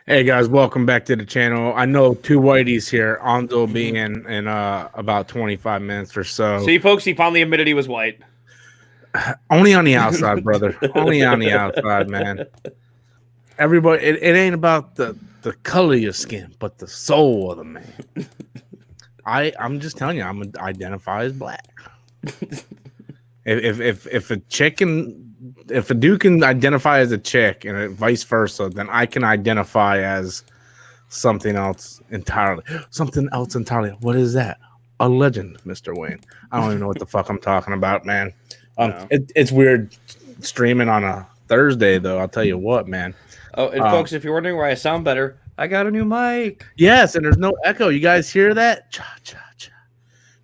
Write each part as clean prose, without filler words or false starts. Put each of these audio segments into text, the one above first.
Hey guys, welcome back to the channel. I know two whiteys here. Anzo will be in about 25 minutes or so. See, folks, he finally admitted he was white. Only on the outside, brother. Only on the outside, man. Everybody, it ain't about the color of your skin, but the soul of the man. I'm just telling you, I'm identify as black. If a chick if a dude can identify as a chick and vice versa, then I can identify as something else entirely. Something else entirely. What is that? A legend, Mr. Wayne. I don't even know what the fuck I'm talking about, man. No. It's weird streaming on a Thursday, though. I'll tell you what, man. Oh, and folks, if you're wondering why I sound better, I got a new mic. Yes, and there's no echo. You guys hear that? Cha cha cha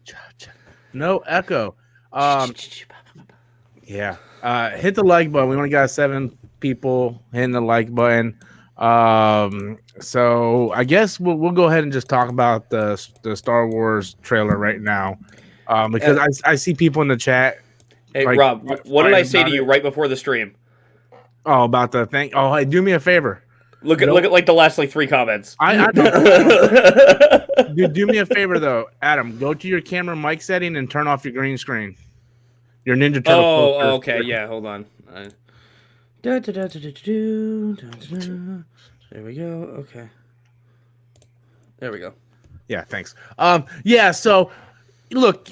cha cha. No echo. Yeah. Hit the like button. We only got 7 people hitting the like button. So I guess we'll go ahead and just talk about the Star Wars trailer right now. Because I see people in the chat. Hey, like, Rob, what did I say to you right before the stream? Oh, about the thing. Oh, hey, do me a favor. Look at like the last 3 comments. I Dude, do me a favor though, Adam. Go to your camera mic setting and turn off your green screen. Your Ninja Turtle. Oh, okay. Yeah, hold on. There we go. Okay. There we go. Yeah, thanks. Yeah, so look,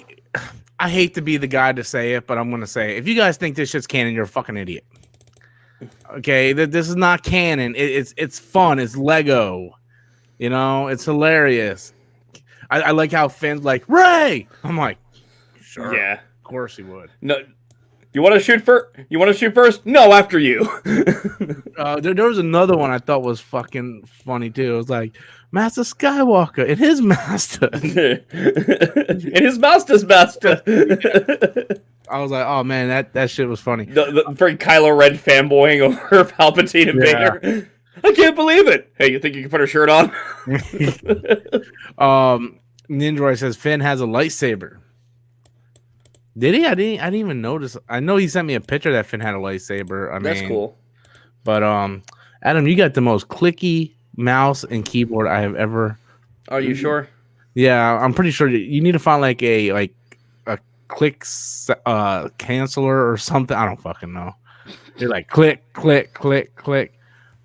I hate to be the guy to say it, but I'm gonna say it. If you guys think this shit's canon, you're a fucking idiot. Okay, this is not canon. It's fun. It's Lego. You know, it's hilarious. I like how Finn's like, Ray. I'm like, sure. Yeah. Of course he would. No. You want to shoot first? You want to shoot first? No, after you. There was another one I thought was fucking funny too. It was like Master Skywalker and his master, and his master's master. I was like, oh man, that shit was funny. The very Kylo Ren fanboying over Palpatine and Vader. I can't believe it. Hey, you think you can put her shirt on? Ninja says Finn has a lightsaber. Did he? I didn't even notice. I know he sent me a picture that Finn had a lightsaber. That's cool. But Adam, you got the most clicky mouse and keyboard I have ever. Are you sure? Yeah, I'm pretty sure. You need to find like a click canceller or something. I don't fucking know. You're like click, click, click, click.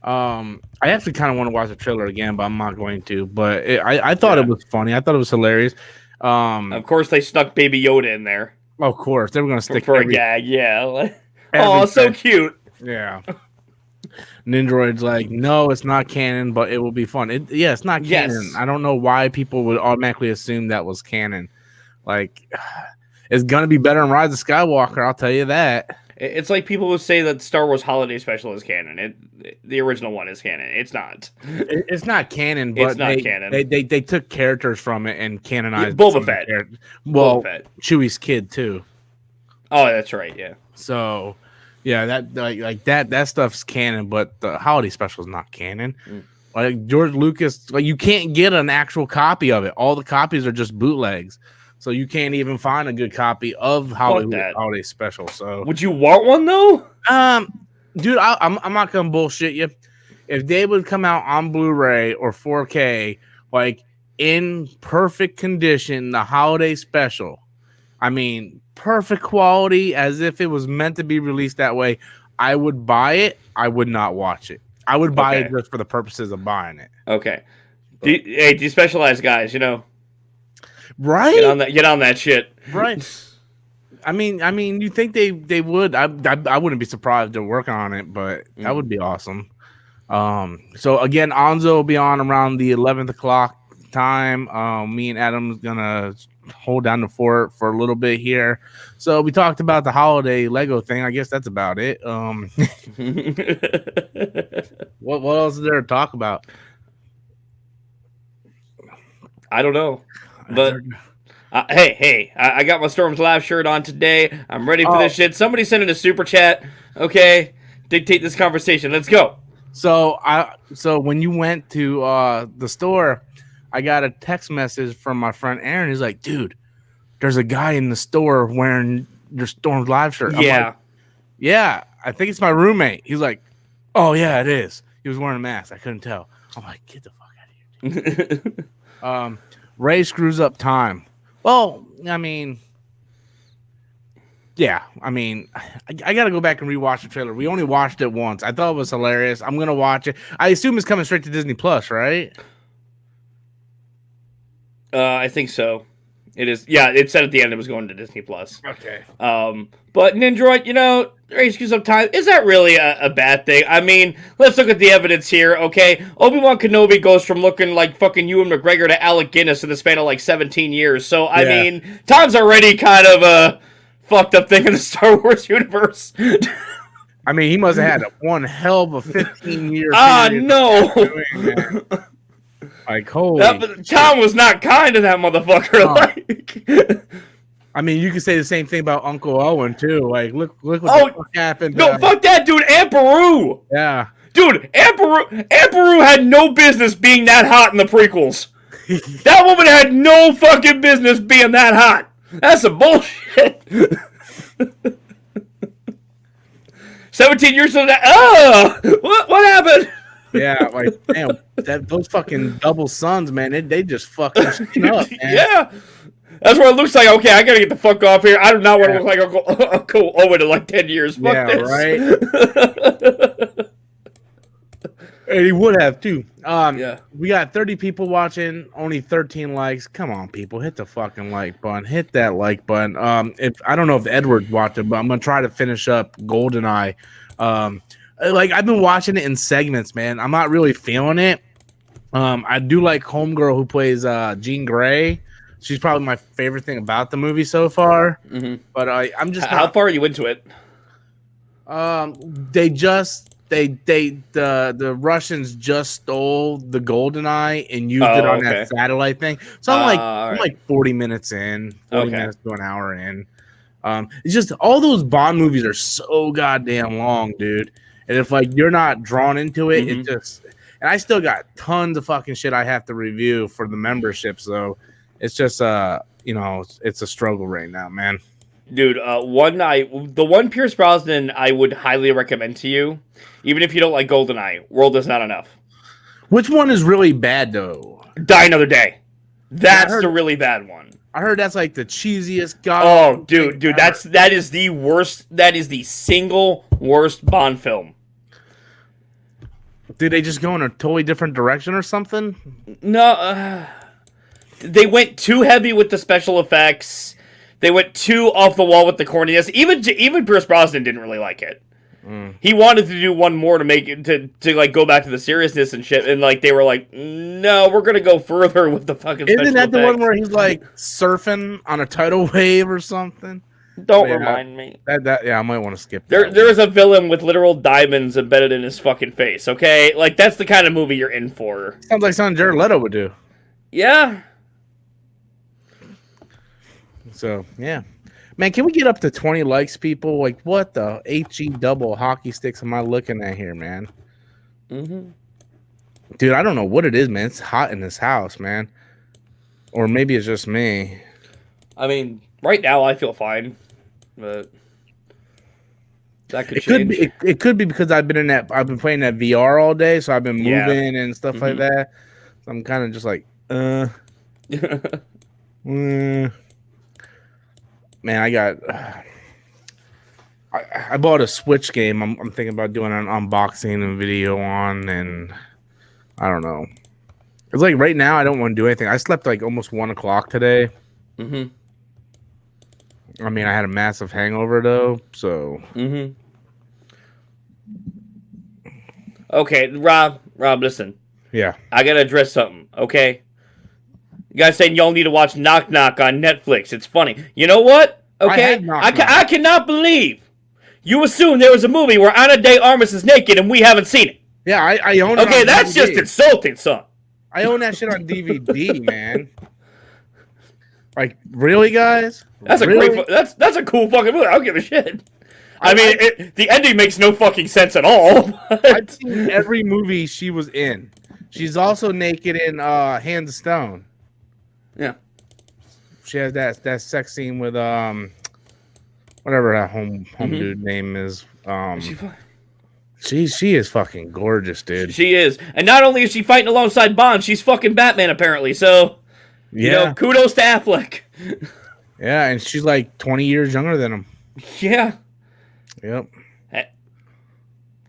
I actually kind of want to watch the trailer again, but I'm not going to. But I thought it was funny. I thought it was hilarious. Of course, they stuck Baby Yoda in there. Of course, they were going to stick for a gag. Yeah. Oh, so cute. Yeah. Nindroid's like, no, it's not canon, but it will be fun. It's not canon. Yes. I don't know why people would automatically assume that was canon. Like, it's going to be better than Rise of Skywalker, I'll tell you that. It's like people would say that Star Wars Holiday Special is canon. The original one is canon. It's not. It's not canon, but they took characters from it and canonized Boba Fett. Well, Boba Fett. Chewie's kid too. Oh, that's right. Yeah. So, yeah, that like that stuff's canon, but the Holiday Special is not canon. Like George Lucas, like you can't get an actual copy of it. All the copies are just bootlegs. So you can't even find a good copy of Holiday Special. So would you want one though? Dude, I'm not gonna bullshit you. If they would come out on Blu-ray or 4K, like in perfect condition, the Holiday Special, I mean, perfect quality, as if it was meant to be released that way, I would buy it. I would not watch it. I would buy it just for the purposes of buying it. Okay. Hey, despecialized guys, you know. Right? Get on that shit. Right. I mean, you think they would? I wouldn't be surprised if they're working on it, but that would be awesome. So again, Anzo will be on around the 11th o'clock time. Me and Adam's gonna hold down the fort for a little bit here. So we talked about the holiday Lego thing. I guess that's about it. What else is there to talk about? I don't know. But hey, I got my Storms Live shirt on today. I'm ready for this shit. Somebody send in a super chat. Okay, dictate this conversation. Let's go. So when you went to the store, I got a text message from my friend Aaron. He's like, dude, there's a guy in the store wearing your Storms Live shirt. Yeah. I'm like, yeah, I think it's my roommate. He's like, oh yeah, it is. He was wearing a mask. I couldn't tell. I'm like, get the fuck out of here. Dude. Ray screws up time. Well, I mean, yeah, I mean, I got to go back and rewatch the trailer. We only watched it once. I thought it was hilarious. I'm gonna watch it. I assume it's coming straight to Disney Plus, right? I think so. It is. Yeah, it said at the end it was going to Disney Plus. Okay. But Nindroid, Ray screws up time. Is that really a bad thing? I mean, let's look at the evidence here, okay? Obi-Wan Kenobi goes from looking like fucking Ewan McGregor to Alec Guinness in the span of like 17 years. So, I mean, time's already kind of a fucked up thing in the Star Wars universe. I mean, he must have had one hell of a 15-year. No. Like, holy. Tom was not kind to that motherfucker. Like, I mean, you could say the same thing about Uncle Owen too. Like, look what the fuck happened. No, fuck that dude, Aunt Beru. Yeah, dude, Aunt Beru had no business being that hot in the prequels. That woman had no fucking business being that hot. That's some bullshit. 17 years of that. What happened? Yeah, like, damn, those fucking double sons, man, they just fucking up, man. Yeah. That's what it looks like. Okay, I gotta get the fuck off here. I do not want to look like Uncle Owen in like 10 years. Fuck this. Right? And he would have, too. We got 30 people watching, only 13 likes. Come on, people. Hit the fucking like button. Hit that like button. I don't know if Edward watched it, but I'm going to try to finish up GoldenEye. I've been watching it in segments, man. I'm not really feeling it. I do like Homegirl who plays Jean Grey. She's probably my favorite thing about the movie so far. Mm-hmm. But I'm just how far are you into it? The Russians just stole the GoldenEye and used it on that satellite thing. So I'm like 40 minutes in, 40 minutes to an hour in. It's just all those Bond movies are so goddamn long, dude. And if like you're not drawn into it, it just. And I still got tons of fucking shit I have to review for the memberships, though. It's just it's a struggle right now, man. Dude, the one Pierce Brosnan I would highly recommend to you, even if you don't like GoldenEye, World Is Not Enough. Which one is really bad though? Die Another Day. That's the really bad one. I heard that's like the cheesiest dude, that is the worst. That is the single worst Bond film. Did they just go in a totally different direction or something? No, they went too heavy with the special effects. They went too off the wall with the corniness. Even Pierce Brosnan didn't really like it. He wanted to do one more to make it to like go back to the seriousness and shit, and like they were like, no, we're gonna go further with the fucking. Isn't that the one where he's like surfing on a tidal wave or something? Don't remind me. I might want to skip. There is a villain with literal diamonds embedded in his fucking face. Okay, like that's the kind of movie you're in for. Sounds like something Jared Leto would do. Yeah. So yeah. Man, can we get up to 20 likes, people? Like, what the HE double hockey sticks am I looking at here, man? Dude, I don't know what it is, man. It's hot in this house, man. Or maybe it's just me. I mean, right now I feel fine, but that could change. It could be because I've been playing that VR all day, so I've been moving and stuff like that. So I'm kind of just like, Man, I bought a Switch game. I'm thinking about doing an unboxing and video on, and I don't know. It's like right now I don't want to do anything. I slept like almost 1 o'clock today. I mean, I had a massive hangover though, so. Okay, Rob, listen. Yeah. I gotta address something. Okay. You guys saying y'all need to watch Knock Knock on Netflix. It's funny. You know what? Okay? I cannot believe you assume there was a movie where Ana de Armas is naked and we haven't seen it. Yeah, I own it. Okay, that's just insulting, son. I own that shit on DVD, man. Like, really, guys? That's that's a cool fucking movie. I don't give a shit. I mean, the ending makes no fucking sense at all. I've seen every movie she was in. She's also naked in Hands of Stone. Yeah. She has that sex scene with whatever that home dude name is. Is she fine? She is fucking gorgeous, dude. She is. And not only is she fighting alongside Bond, she's fucking Batman, apparently. So, Yeah. kudos to Affleck. Yeah, and she's like 20 years younger than him. Yeah. Yep.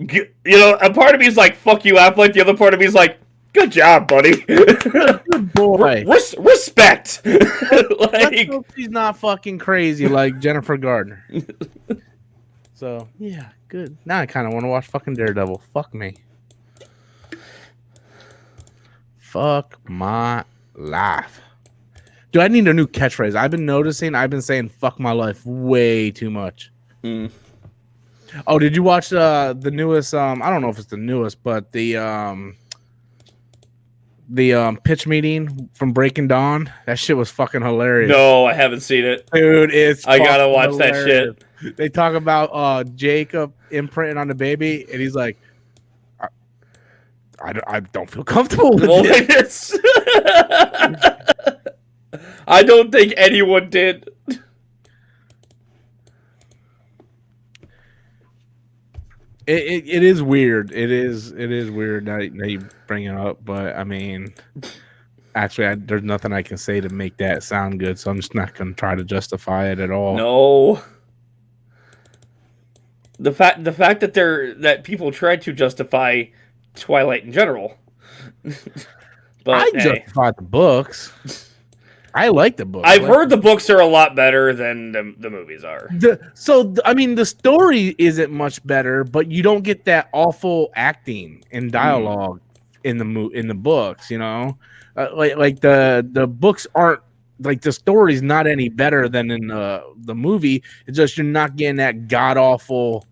A part of me is like, fuck you, Affleck. The other part of me is like, good job, buddy. Good boy. Respect. Let's hope she's not fucking crazy like Jennifer Gardner. So, yeah, good. Now I kind of want to watch fucking Daredevil. Fuck me. Fuck my life. Dude, I need a new catchphrase. I've been saying fuck my life way too much. Mm. Oh, did you watch the newest I don't know if it's the newest, but the pitch meeting from Breaking Dawn? That shit was fucking hilarious. No, I haven't seen it. Dude, I gotta watch hilarious. That shit. They talk about Jacob imprinting on the baby, and he's like, I don't feel comfortable with this. I don't think anyone did. It is weird. It is weird that you bring it up, but I mean, actually, there's nothing I can say to make that sound good, so I'm just not going to try to justify it at all. No. The fact that people try to justify Twilight in general. But I justified the books. I like the books. I've heard the books are a lot better than the movies are. I mean, the story isn't much better, but you don't get that awful acting and dialogue in the books. You know, like the books aren't like the story's not any better than in the movie. It's just you're not getting that god awful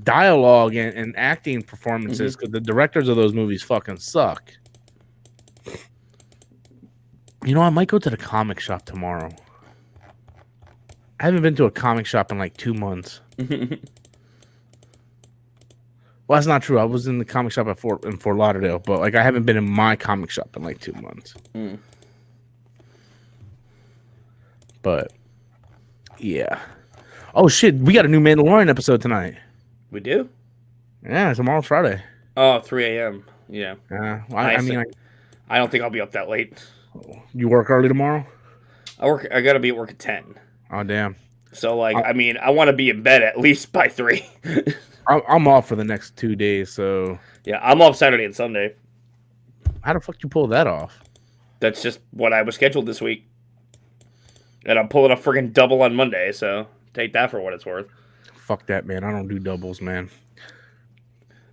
dialogue and acting performances because the directors of those movies fucking suck. You know, I might go to the comic shop tomorrow. I haven't been to a comic shop in like 2 months. Well, that's not true. I was in the comic shop in Fort Lauderdale, but like I haven't been in my comic shop in like 2 months. But yeah. Oh shit, we got a new Mandalorian episode tonight. We do? Yeah, tomorrow's Friday. Oh, 3 a.m. Yeah. I mean, I don't think I'll be up that late. You work early tomorrow? I gotta be at work at 10. Oh damn. So like, I mean, I want to be in bed at least by 3. I'm off for the next 2 days, so yeah, I'm off Saturday and Sunday. How the fuck you pull that off? That's just what I was scheduled this week, and I'm pulling a friggin' double on Monday. So take that for what it's worth. Fuck that, man. I don't do doubles, man.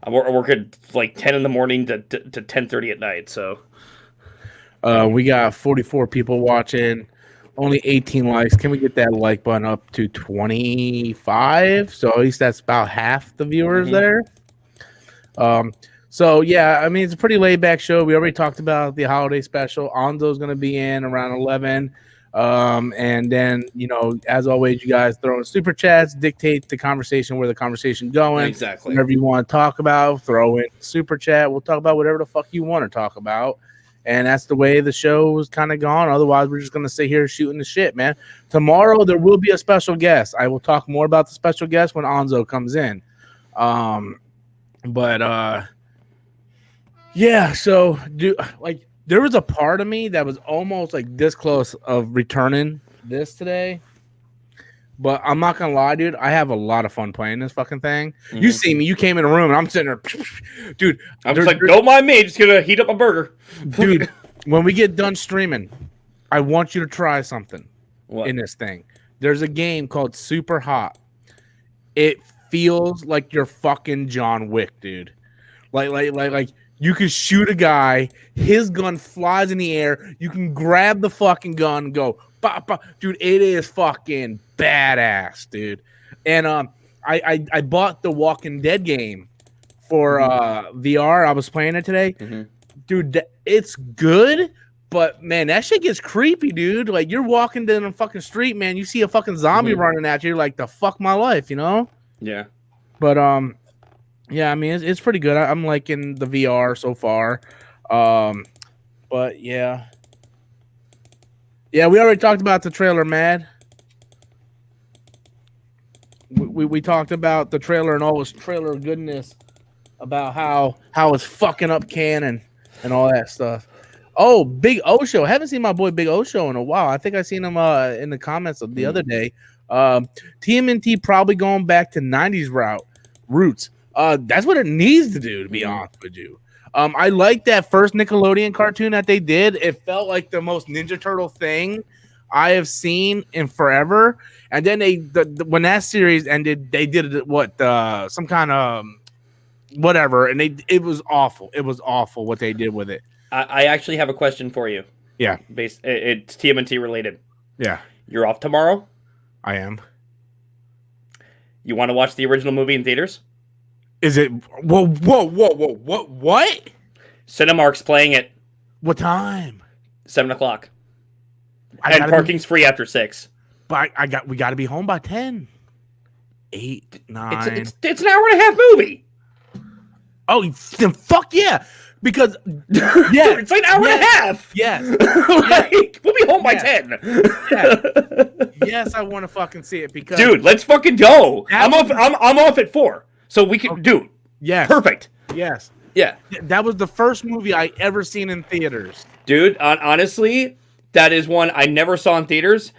I work at like 10 in the morning to 10:30 at night. So. We got 44 people watching, only 18 likes. Can we get that like button up to 25? So at least that's about half the viewers there. So yeah, I mean, it's a pretty laid back show. We already talked about the holiday special. Anzo's going to be in around 11. And then, you know, as always, you guys throw in super chats, dictate the conversation, where the conversation going. Exactly. Whatever you want to talk about, throw in super chat. We'll talk about whatever the fuck you want to talk about. And that's the way the show was kind of gone. Otherwise, we're just going to sit here shooting the shit, man. Tomorrow, there will be a special guest. I will talk more about the special guest when Anzo comes in. Yeah, so, there was a part of me that was almost, like, this close of returning this today. But I'm not going to lie, dude. I have a lot of fun playing this fucking thing. You see me. You came in the room, and I'm sitting there. Dude. I'm just like, don't mind me. Just going to heat up my burger. Dude, when we get done streaming, I want you to try something in this thing. There's a game called Super Hot. It feels like you're fucking John Wick, dude. Like you can shoot a guy. His gun flies in the air. You can grab the fucking gun and go, bah, bah. Dude, it is fucking badass, dude. And I bought the Walking Dead game for VR. I was playing it today. Dude, it's good, but man, that shit gets creepy, dude. Like, you're walking down the fucking street, man. You see a fucking zombie running at you. You're like, the fuck my life, you know? Yeah. But yeah, I mean, it's pretty good. I'm liking the VR so far. But yeah. Yeah, we already talked about the trailer, Mad. we talked about the trailer and all this trailer goodness about how it's fucking up canon and all that stuff. Oh, Big O Show. I haven't seen my boy Big O Show in a while. I think I seen him in the comments of the other day. TMNT probably going back to 90s roots. That's what it needs to do, to be honest with you. I like that first Nickelodeon cartoon that they did. It felt like the most Ninja Turtle thing I have seen in forever. And then when that series ended, they did some kind of whatever, and it was awful. It was awful what they did with it. I actually have a question for you. Yeah, it's TMNT related. Yeah, you're off tomorrow. I am. You want to watch the original movie in theaters? Is it? Whoa! What? Cinemark's playing it. What time? 7:00. And parking's free after 6. But we got to be home by 10. 8, 9. It's an hour and a half movie. Oh, then fuck yeah! Because yeah, dude, it's like an hour and a half. Yes, like, we'll be home by 10. Yes, I want to fucking see it because dude, let's fucking go. I'm off at 4, so we can do. Yes, perfect. Yes, yeah. That was the first movie I ever seen in theaters. Dude, honestly, that is one I never saw in theaters,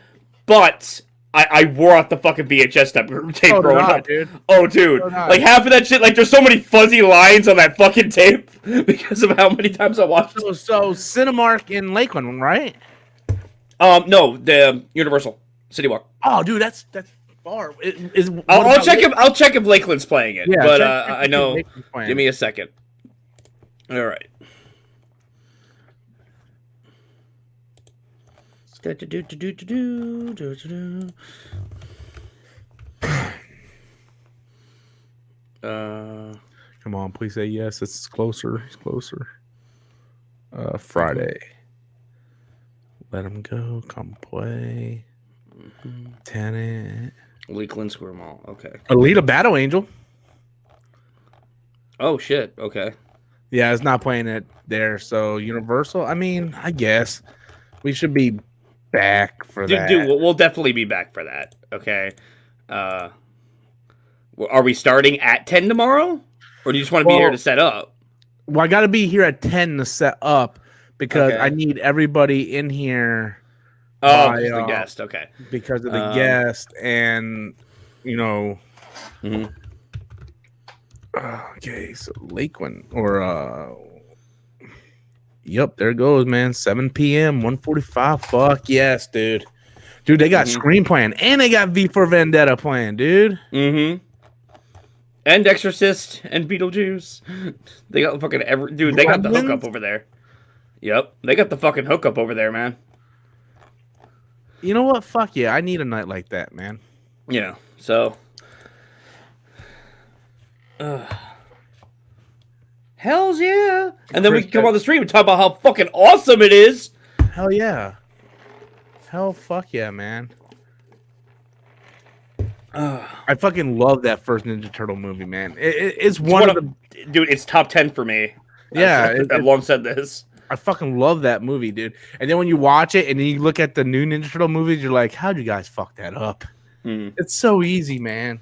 but I wore out the fucking VHS tape growing up. Dude. Oh, dude. Like, half of that shit, like, there's so many fuzzy lines on that fucking tape because of how many times I watched it. So Cinemark in Lakeland, right? No, the Universal City Walk. Oh, dude, that's far. I'll check if Lakeland's playing it. Yeah, but I know. Give me a second. All right. Come on, please say yes. It's closer. It's closer. Friday. Let him go. Come play. Tenant. Lakeland Square Mall. Okay. Alita Battle Angel. Oh shit. Okay. Yeah, it's not playing it there. So Universal. I mean, I guess we should be back for that. Dude, we'll definitely be back for that. Okay. Are we starting at 10 tomorrow, or do you just want to be here to set up? Well, I got to be here at 10 to set up because I need everybody in here. Oh, because of the guest. Okay. Because of the guest, and Okay, so Lakeland Yep, there it goes, man. 7 p.m. 1:45. Fuck yes, dude. Dude, they got Scream playing, and they got V for Vendetta playing, dude. Mm-hmm. And Exorcist and Beetlejuice. They got fucking dude. They got the hookup over there. Yep, they got the fucking hookup over there, man. You know what? Fuck yeah, I need a night like that, man. Yeah. So. Hells yeah. And then we can come on the stream and talk about how fucking awesome it is. Hell yeah. Hell fuck yeah, man. I fucking love that first Ninja Turtle movie, man. It's one of the... Dude, it's top 10 for me. Yeah. I've long said this. I fucking love that movie, dude. And then when you watch it and then you look at the new Ninja Turtle movies, you're like, how'd you guys fuck that up? It's so easy, man.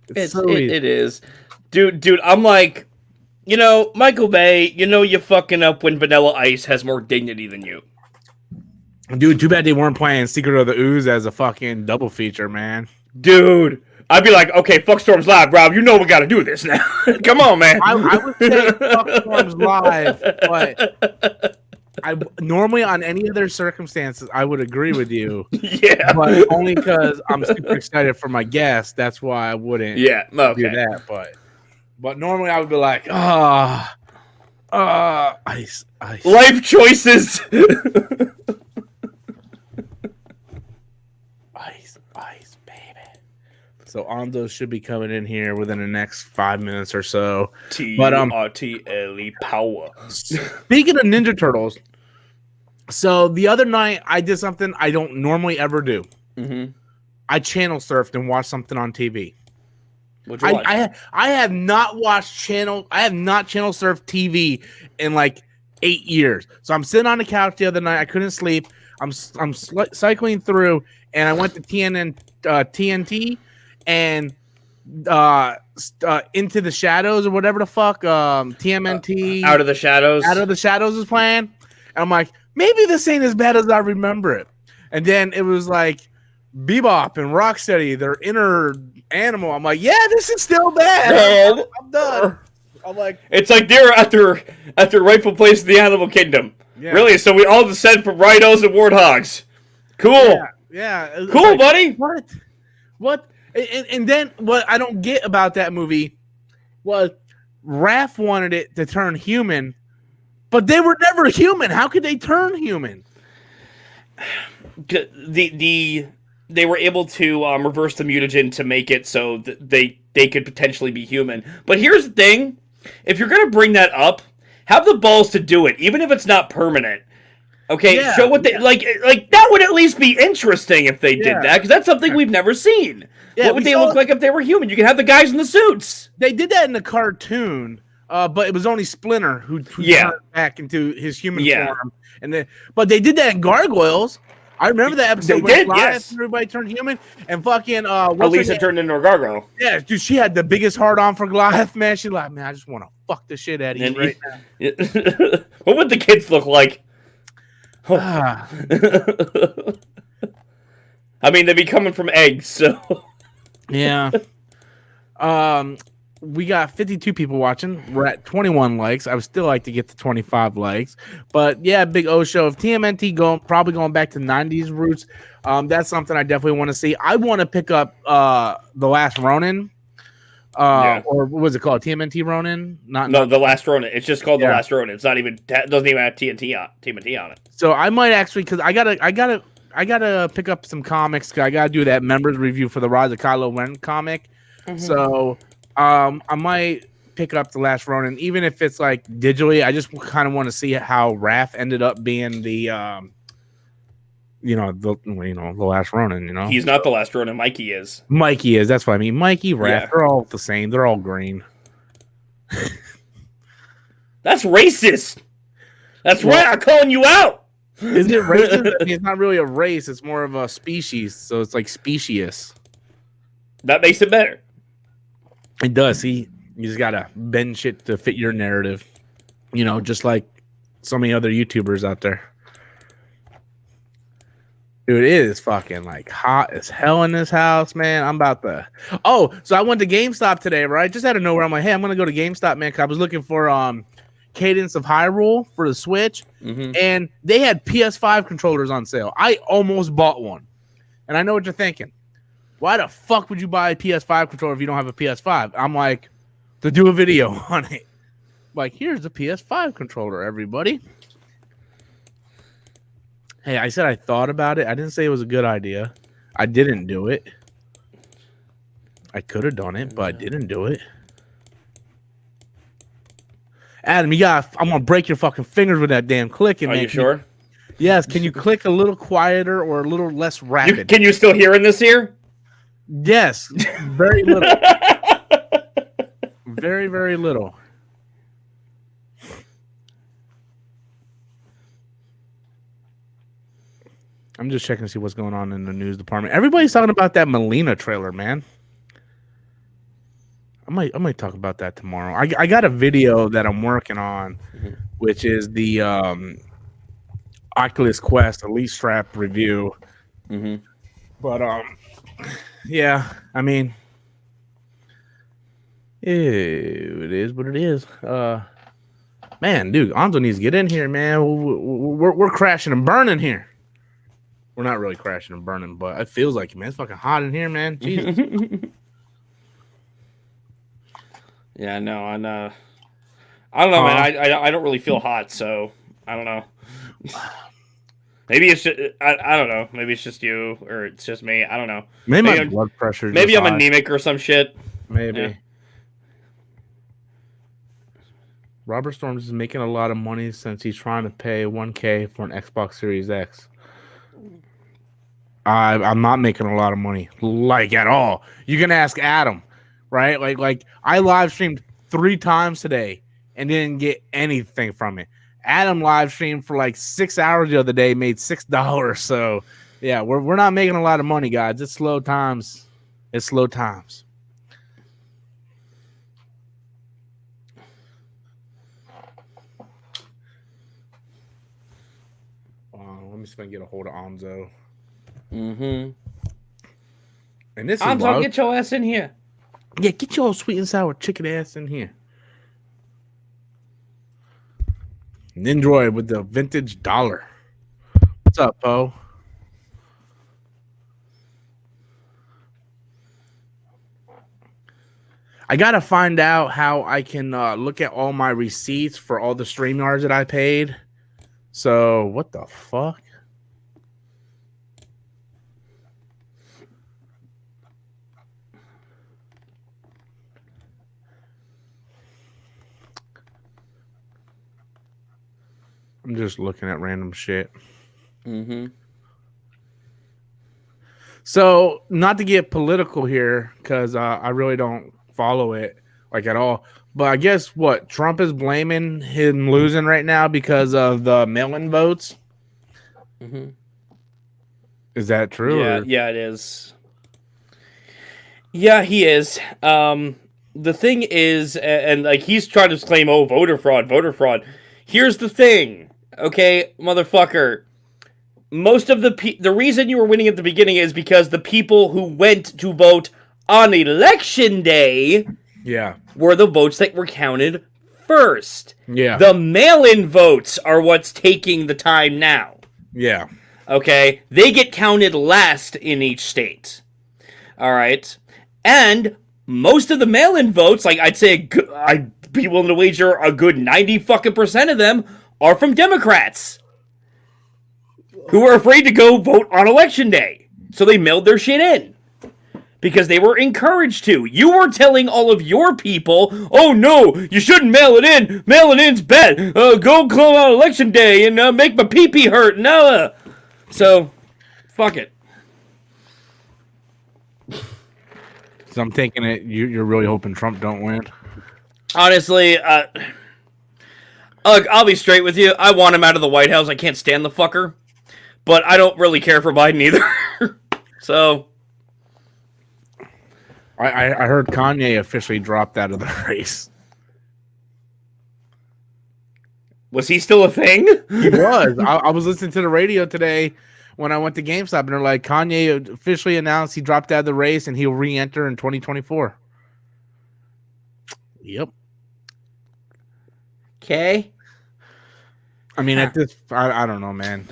It's so easy. It is. Dude, I'm like... Michael Bay, you fucking up when Vanilla Ice has more dignity than you. Dude, too bad they weren't playing Secret of the Ooze as a fucking double feature, man. Dude, I'd be like, okay, fuck Storms Live, Rob. You know we got to do this now. Come on, man. I would say fuck Storms Live, but normally on any other circumstances, I would agree with you. Yeah. But only because I'm super excited for my guest. That's why I wouldn't do that. But normally I would be like, ice. Life choices. Ice, baby. So Ando should be coming in here within the next 5 minutes or so. TRTLE power. Speaking of Ninja Turtles, so the other night I did something I don't normally ever do. I channel surfed and watched something on TV. I have not channel surfed TV in like 8 years. So I'm sitting on the couch the other night. I couldn't sleep. I'm cycling through, and I went to TMNT, and Into the Shadows or whatever the fuck, TMNT, Out of the Shadows. Out of the Shadows is playing. And I'm like, maybe this ain't as bad as I remember it. And then it was like Bebop and Rocksteady, their inner animal. I'm like, yeah, this is still bad. I'm done. I'm like, it's like they're at their rightful place in the animal kingdom. Yeah. Really? So we all descend from rhinos and warthogs. Cool. Yeah. Cool, like, buddy. What? And then what I don't get about that movie was Raph wanted it to turn human, but they were never human. How could they turn human? They were able to reverse the mutagen to make it so that they could potentially be human. But here's the thing. If you're going to bring that up, have the balls to do it, even if it's not permanent. Okay, show what they like. That would at least be interesting if they did that, because that's something we've never seen. Yeah, what would they look like if they were human? You can have the guys in the suits. They did that in the cartoon, but it was only Splinter who turned back into his human form. But they did that in Gargoyles. I remember that episode where everybody turned human, and fucking Elisa turned into a gargoyle. Yeah, dude, she had the biggest heart on for Goliath, man. She's like, man, I just want to fuck the shit out of you right now. What would the kids look like? I mean, they'd be coming from eggs, so yeah. We got 52 people watching. We're at 21 likes. I would still like to get to 25 likes. But yeah, big O show of TMNT probably going back to 90s roots. That's something I definitely want to see. I want to pick up The Last Ronin. Or what was it called? TMNT Ronin? The Last Ronin. It's just called The Last Ronin. It's not even doesn't even have TMNT on it. So I might actually, because I gotta pick up some comics. I gotta do that members review for the Rise of Kylo Ren comic. Mm-hmm. So I might pick up The Last Ronin, even if it's like digitally. I just kind of want to see how Raph ended up being the the Last Ronin. He's not the Last Ronin. Mikey is. Mikey is. That's what I mean. Mikey, Raph, they're all the same. They're all green. That's racist. That's right. I'm calling you out. Is it racist? I mean, it's not really a race. It's more of a species. So it's like specious. That makes it better. It does. See, you just gotta bend shit to fit your narrative. Just like so many other YouTubers out there. Dude, it is fucking like hot as hell in this house, man. I'm about to. Oh, so I went to GameStop today, right? Just out of nowhere, I'm like, hey, I'm gonna go to GameStop, man. Cause I was looking for Cadence of Hyrule for the Switch, and they had PS5 controllers on sale. I almost bought one, and I know what you're thinking. Why the fuck would you buy a PS5 controller if you don't have a PS5? I'm like, to do a video on it. Like, here's a PS5 controller, everybody. Hey, I said I thought about it. I didn't say it was a good idea. I didn't do it. I could have done it, but I didn't do it. Adam, I'm gonna break your fucking fingers with that damn clicking. Are you sure? Yes. Can you click a little quieter or a little less rapid? Can you still hear in this ear? Yes, very little. Very, very little. I'm just checking to see what's going on in the news department. Everybody's talking about that Melina trailer, man. I might talk about that tomorrow. I got a video that I'm working on, which is the Oculus Quest Elite Strap review. But yeah, I mean, it is what it is. Man, dude, Anzo needs to get in here, man. We're crashing and burning here. We're not really crashing and burning, but it feels like it, man. It's fucking hot in here, man. Jesus. Yeah, no, I don't know, man. I don't really feel hot, so I don't know. Maybe it's just, I don't know. Maybe it's just you, or it's just me. I don't know. Maybe my blood pressure. Maybe I'm anemic or some shit. Maybe. Yeah. Robert Storms is making a lot of money since he's trying to pay $1,000 for an Xbox Series X. I'm not making a lot of money, like at all. You can ask Adam, right? Like I live streamed 3 times today and didn't get anything from it. Adam live streamed for like 6 hours the other day, made $6. So yeah, we're not making a lot of money, guys. It's slow times. me see if I can get a hold of Anzo. Mm-hmm. And this is Anzo, get your ass in here. Yeah, get your sweet and sour chicken ass in here. Nindroid with the vintage dollar. What's up, Poe? I gotta find out how I can look at all my receipts for all the StreamYards that I paid. So, what the fuck? I'm just looking at random shit. Mm-hmm. So, not to get political here, because I really don't follow it like at all. But I guess what Trump is blaming him losing right now because of the mail-in votes. Mm-hmm. Is that true? Yeah, it is. Yeah, he is. The thing is, and like he's trying to claim, oh, voter fraud. Here's the thing, okay, motherfucker. Most of the reason you were winning at the beginning is because the people who went to vote on election day, were the votes that were counted first. Yeah. The mail-in votes are what's taking the time now. Yeah. Okay, they get counted last in each state. All right. And most of the mail-in votes, like I'd say, I'd be willing to wager a good 90% of them are from Democrats who are afraid to go vote on election day. So they mailed their shit in because they were encouraged to. You were telling all of your people, oh no, you shouldn't mail it in. Mailing in's bad. Go clone on election day and make my pee-pee hurt. No. So, fuck it. So I'm taking it you're really hoping Trump don't win. Honestly, look, I'll be straight with you. I want him out of the White House. I can't stand the fucker. But I don't really care for Biden either. So. I heard Kanye officially dropped out of the race. Was he still a thing? He was. I was listening to the radio today when I went to GameStop, and they're like, Kanye officially announced he dropped out of the race and he'll re-enter in 2024. Yep. Okay. I mean, at this, I don't know, man.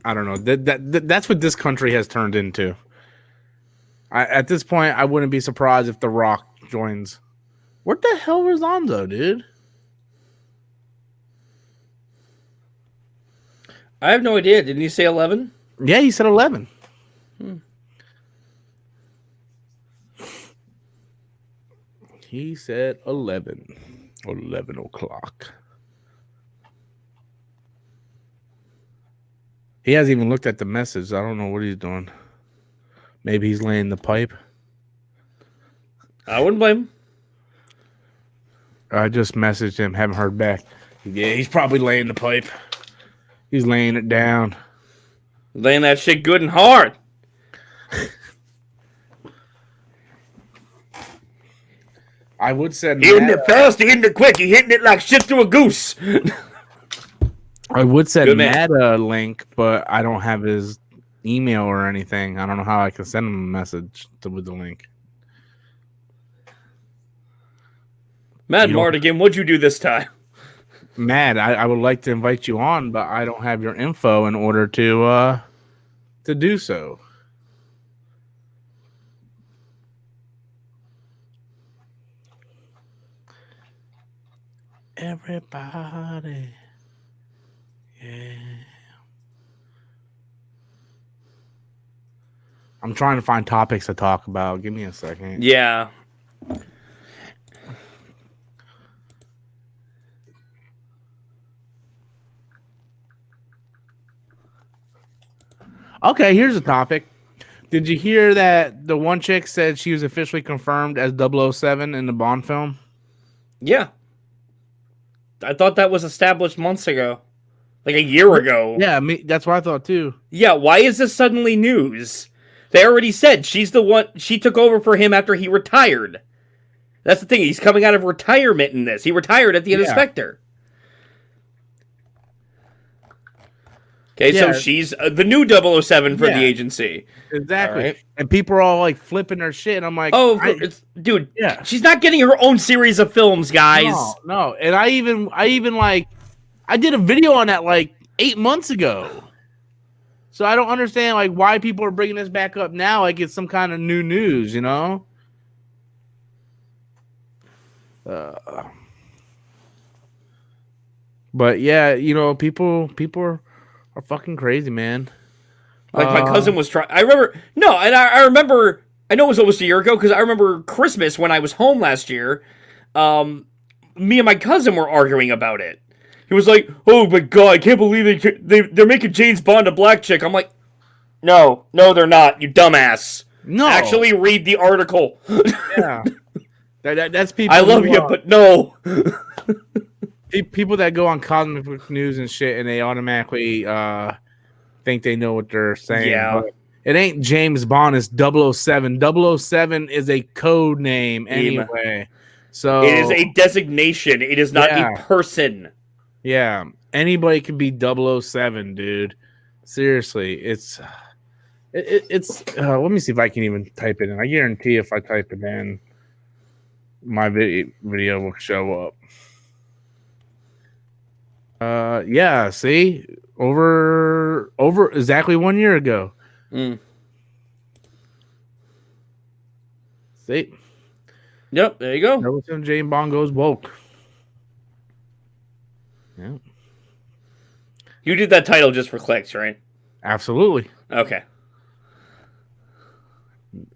I don't know. That's what this country has turned into. At this point, I wouldn't be surprised if The Rock joins. What the hell was Lonzo, dude? I have no idea. Didn't he say 11? Yeah, he said 11. He said 11. 11 o'clock. He hasn't even looked at the message. I don't know what he's doing. Maybe he's laying the pipe. I wouldn't blame him. I just messaged him. Haven't heard back. Yeah, he's probably laying the pipe. He's laying it down. Laying that shit good and hard. I would say hitting it fast, hitting it quick. He hitting it like shit to a goose. I would send Matt a link, but I don't have his email or anything. I don't know how I can send him a message with the link. Mad Mardigan, what'd you do this time? Matt, I would like to invite you on, but I don't have your info in order to do so. Everybody. Yeah. I'm trying to find topics to talk about. Give me a second. Yeah. Okay, here's a topic. Did you hear that the one chick said she was officially confirmed as 007 in the Bond film? Yeah. I thought that was established months ago. Like a year ago. Yeah, that's what I thought too. Yeah, why is this suddenly news? They already said she's the one. She took over for him after he retired. That's the thing. He's coming out of retirement in this. He retired at the end of Spectre. Okay, so Yeah, she's the new 007 for the yeah, agency. All exactly. right. And people are all like flipping their shit. And I'm like, Oh, of course. Dude, yeah, she's not getting her own series of films, no, guys. no. And I even like, I did a video on that like 8 months ago. So I don't understand like why people are bringing this back up now. Like it's some kind of new news, you know? But yeah, you know, people are fucking crazy, man. Like my cousin was trying. I remember no, and I remember. I know it was almost a year ago because I remember Christmas when I was home last year. Me and my cousin were arguing about it. He was like, "Oh my god, I can't believe they're making James Bond a black chick." I'm like, "No, no, they're not. You dumbass. No, Actually, read the article." yeah, that's people. I love who, you, but no. people that go on cosmic news and shit, and they automatically think they know what they're saying. Yeah. But it ain't James Bond. It's 007. 007 is a code name anyway. So It is a designation. It is not a yeah, person. yeah. Anybody can be 007, dude. Seriously, it's. Let me see if I can even type it in. I guarantee if I type it in, my video will show up. Yeah. See, over exactly 1 year ago. Mm. See, Yep, there you go. Every time James Bond goes woke. Yeah, You did that title just for clicks, right? absolutely. Okay.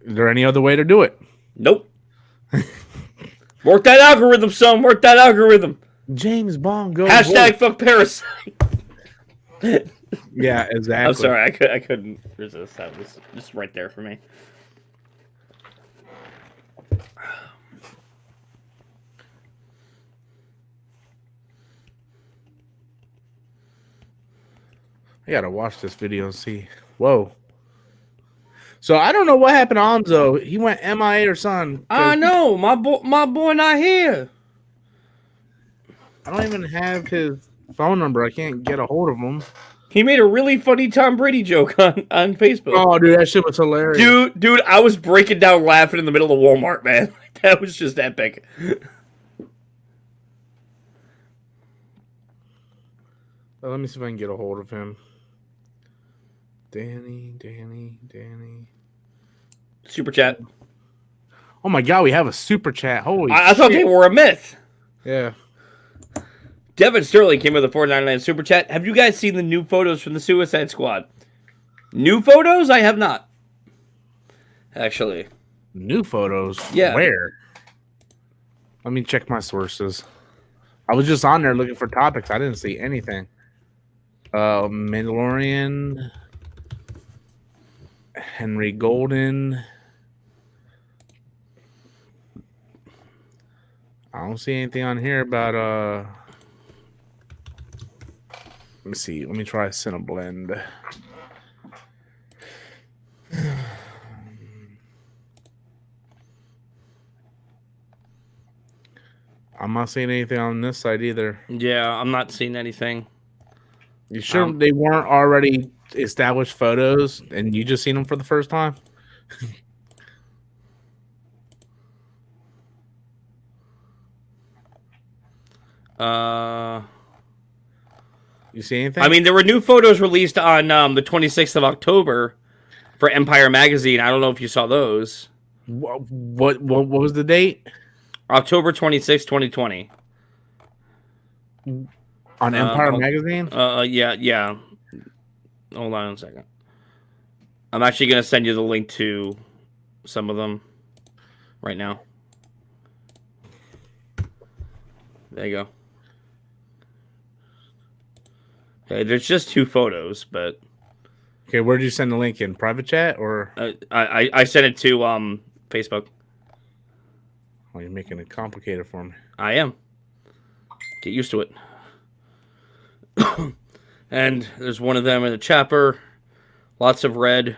Is there any other way to do it? Nope. Work that algorithm, son. Work that algorithm. James Bond goes Hashtag woke. fuck Parasite. Yeah, exactly. I'm sorry, I couldn't resist. That was just right there for me. I gotta watch this video and see. Whoa. So I don't know what happened to Anzo. He went MIA or something. I know my boy not here. I don't even have his phone number. I can't get a hold of him. He made a really funny Tom Brady joke on Facebook. Oh, dude, that shit was hilarious. Dude, I was breaking down laughing in the middle of Walmart, man. That was just epic. Let me see if I can get a hold of him. Danny. Super chat. Oh my god, we have a super chat. Holy I thought they were a myth. Yeah. Devin Sterling came with a $4.99 super chat. Have you guys seen the new photos from the Suicide Squad? New photos? I have not. Actually. New photos? Yeah. Where? Let me check my sources. I was just on there looking for topics. I didn't see anything. Mandalorian. Henry Golden. I don't see anything on here about let me see. Let me try Cineblend. I'm not seeing anything on this side either. Yeah, I'm not seeing anything. You sure they weren't already established photos and you just seen them for the first time? You see anything? I mean, there were new photos released on the 26th of October for Empire Magazine. I don't know if you saw those. What was the date? October 26, 2020. On Empire Magazine? Yeah. Hold on a second. I'm actually going to send you the link to some of them right now. There you go. Okay, there's just 2 photos, but... Okay, where did you send the link in? Private chat or? I sent it to Facebook. Oh, you're making it complicated for me. I am. Get used to it. And there's one of them in a chopper. Lots of red.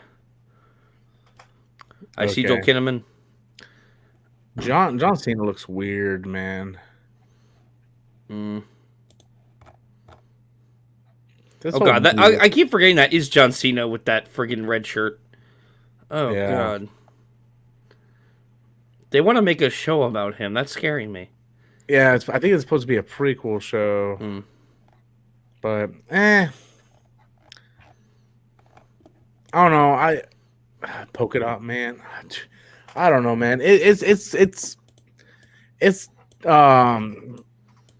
I see Joel Kinnaman. John Cena looks weird, man. This Oh whole god, that movie- I keep forgetting that is John Cena with that friggin' red shirt. Oh god. They want to make a show about him. That's scaring me. Yeah, I think it's supposed to be a prequel show. But I don't know. I Polka Dot Man. I don't know, man. It's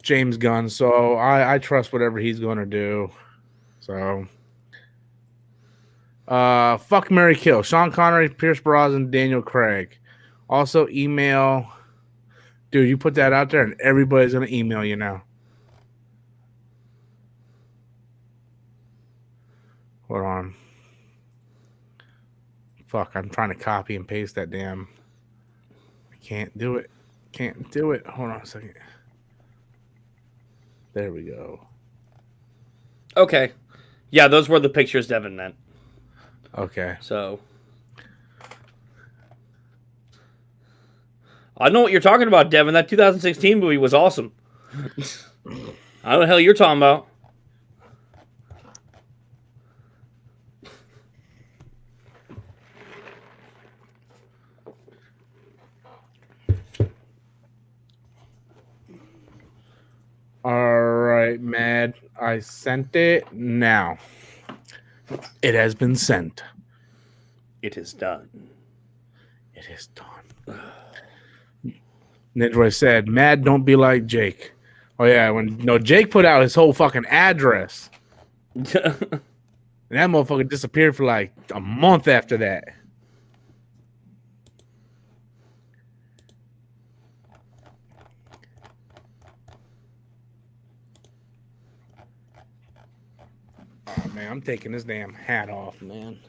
James Gunn, so I trust whatever he's going to do. So fuck, Mary, kill Sean Connery, Pierce Brosnan, Daniel Craig. Also email, dude. You put that out there, and everybody's gonna email you now. Hold on. Fuck, I'm trying to copy and paste that damn. I can't do it. Can't do it. Hold on a second. There we go. Okay. Yeah, those were the pictures Devin meant. Okay. So. I know what you're talking about, Devin. That 2016 movie was awesome. I don't know what the hell you're talking about. All right, Mad. I sent it now. It has been sent. It is done. It is done. Nidroy said, Mad, don't be like Jake. Oh, yeah. Jake put out his whole fucking address. And that motherfucker disappeared for like a month after that. Oh, man, I'm taking this damn hat off, man.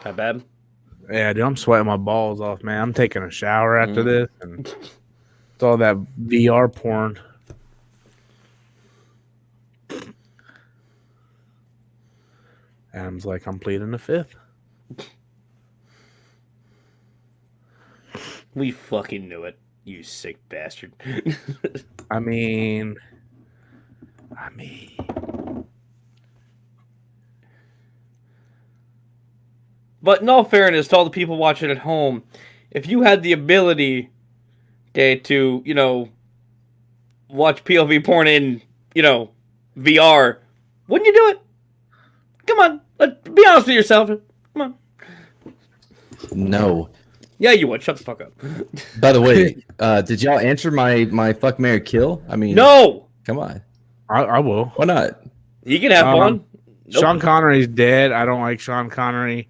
Not bad. Yeah, dude, I'm sweating my balls off, man. I'm taking a shower after this, and it's all that VR porn. Adam's like, I'm pleading the fifth. We fucking knew it, you sick bastard. I mean, But in all fairness, to all the people watching at home, if you had the ability, to, watch POV porn in, VR, wouldn't you do it? Come on, be honest with yourself. Come on. No. Yeah, you would. Shut the fuck up. By the way, did y'all answer my fuck, marry, kill? I mean, No. Come on. I will. Why not? You can have fun. Nope. Sean Connery's dead. I don't like Sean Connery.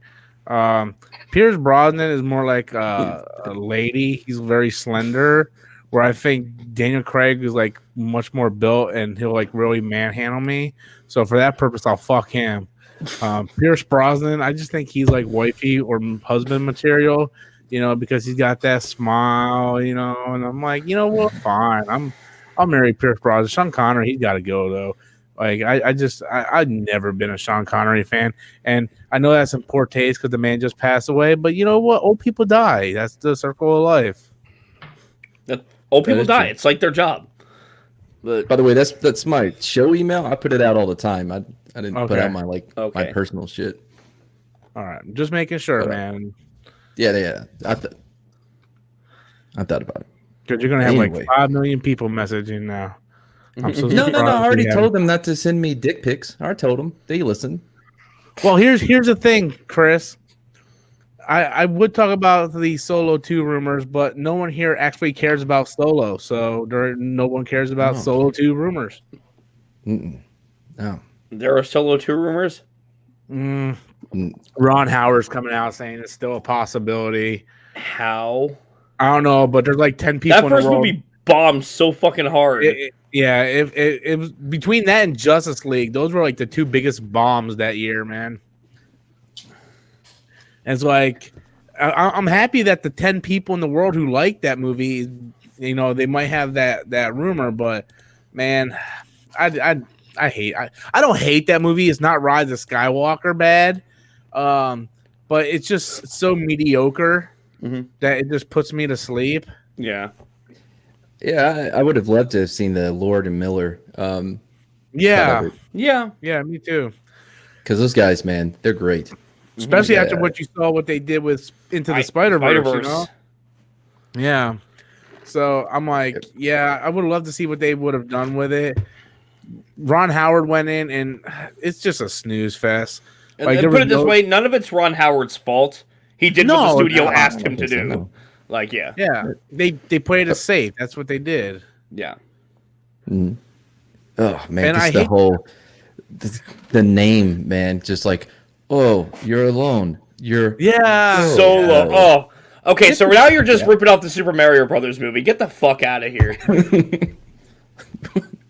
Pierce Brosnan is more like a lady. He's very slender. Where I think Daniel Craig is like much more built, and he'll like really manhandle me. So for that purpose, I'll fuck him. Pierce Brosnan, I just think he's like wifey or husband material. Because he's got that smile. And I'm like, what? Fine. I'll marry Pierce Brosnan. Sean Connery, he's got to go though. Like I've never been a Sean Connery fan, and I know that's in poor taste because the man just passed away. But you know what? Old people die. That's the circle of life. Old people die. True. It's like their job. But By the way, that's my show email. I put it out all the time. I didn't put out my my personal shit. All right, just making sure, man. Yeah. I thought about it. Because you're gonna have Anyway. like 5 million people messaging now. I'm so No. surprised I already you told them not to send me dick pics. I told them. They listen. Well, here's the thing, Chris. I would talk about the Solo 2 rumors, but no one here actually cares about Solo, so no one cares about Solo 2 rumors. No. there are Solo 2 rumors. Ron Howard's coming out saying it's still a possibility. How? I don't know, but there's like 10 people That in the first world. movie bombed so fucking hard. It was between that and Justice League. Those were like the two biggest bombs that year, man. And it's like I'm happy that the 10 people in the world who like that movie, they might have that rumor, but man, I don't hate that movie. It's not Rise of Skywalker bad, but it's just so mediocre that it just puts me to sleep. Yeah. Yeah, I would have loved to have seen the Lord and Miller. Yeah, Yeah. yeah, me too. Because those guys, man, they're great. Especially Yeah. after what you saw, what they did with Into the Spider-Verse, you know? Yeah. So I'm like, yeah, I would love to see what they would have done with it. Ron Howard went in, and it's just a snooze fest. And, like, put it this way, none of it's Ron Howard's fault. He did what the studio asked him to do. No. Like, yeah. Yeah. They played it safe. That's what they did. Yeah. Mm. Oh, man, And just the whole... The name, man, just like, oh, you're alone. You're Solo. Oh, okay. So now you're just ripping off the Super Mario Brothers movie. Get the fuck out of here.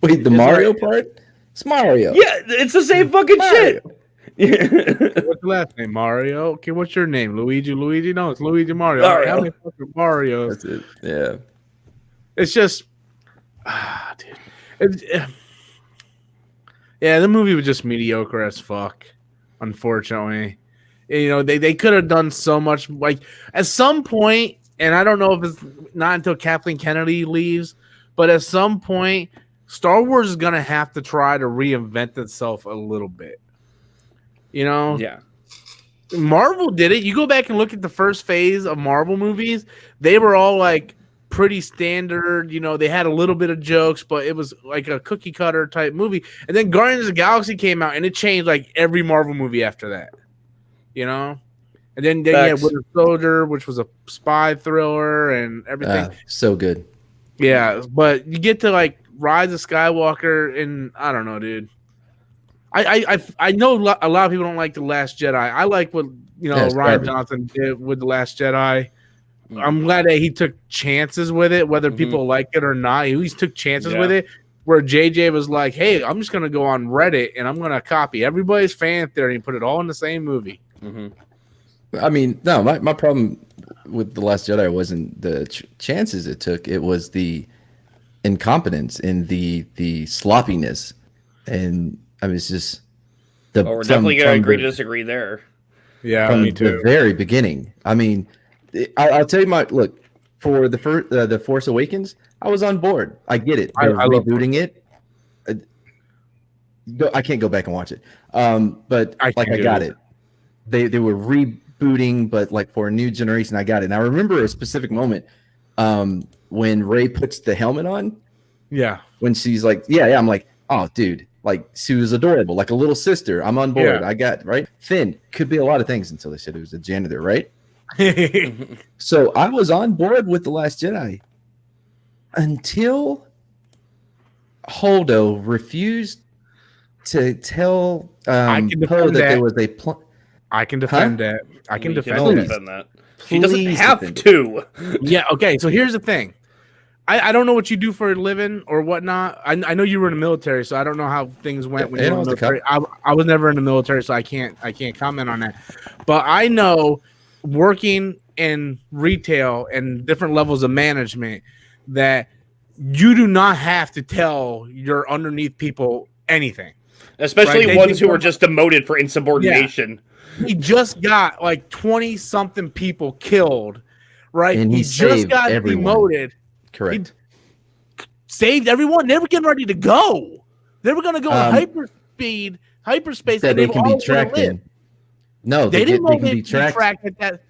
Wait, the Mario part? It's Mario. Yeah, it's the same fucking shit. What's your last name? Mario. Okay, what's your name? Luigi? Luigi? No, it's Luigi Mario. Mario. How many fucking Marios? That's it. Yeah. It's just, dude. Yeah, the movie was just mediocre as fuck, unfortunately. You know, they could have done so much. Like, at some point, and I don't know if it's not until Kathleen Kennedy leaves, but at some point, Star Wars is going to have to try to reinvent itself a little bit. You know? Yeah. Marvel did it. You go back and look at the first phase of Marvel movies, they were all like pretty standard, you know, they had a little bit of jokes, but it was like a cookie cutter type movie. And then Guardians of the Galaxy came out and it changed like every Marvel movie after that. You know? And then you had Winter Soldier, which was a spy thriller and everything. So good. Yeah, but you get to like Rise of Skywalker and I don't know, dude. I know a lot of people don't like The Last Jedi. I like what, you know, Rian Johnson did with The Last Jedi. I'm glad that he took chances with it, whether people like it or not. He at least took chances with it, where JJ was like, hey, I'm just going to go on Reddit and I'm going to copy everybody's fan theory and put it all in the same movie. I mean, no, my problem with The Last Jedi wasn't the chances it took. It was the incompetence and the sloppiness. And I mean, it's just... we're definitely going to agree to disagree there. Yeah, me too. The very beginning. I mean... I'll tell you look, for the Force Awakens, I was on board. I get it. They're rebooting it. I can't go back and watch it. But I got it. They were rebooting, but like for a new generation, I got it. And I remember a specific moment when Rey puts the helmet on. Yeah. When she's like, yeah. I'm like, oh, dude. Like, she was adorable, like a little sister. I'm on board. Yeah. I got right. Finn could be a lot of things until they said it was a janitor, right? So I was on board with The Last Jedi until Holdo refused to tell Poe that there was a plan. I can defend that. I can defend that. He doesn't have to. Yeah, okay. So here's the thing. I don't know what you do for a living or whatnot. I know you were in the military, so I don't know how things went when you were in the military. I was never in the military, so I can't comment on that. But I know, working in retail and different levels of management, that you do not have to tell your underneath people anything. Especially ones who are just demoted for insubordination. Yeah. He just got like 20-something people killed, right? And he just got demoted. Correct. He saved everyone. They were getting ready to go. They were going to go in hyperspace. That they can be tracked in. No, they didn't know they could be tracked at that.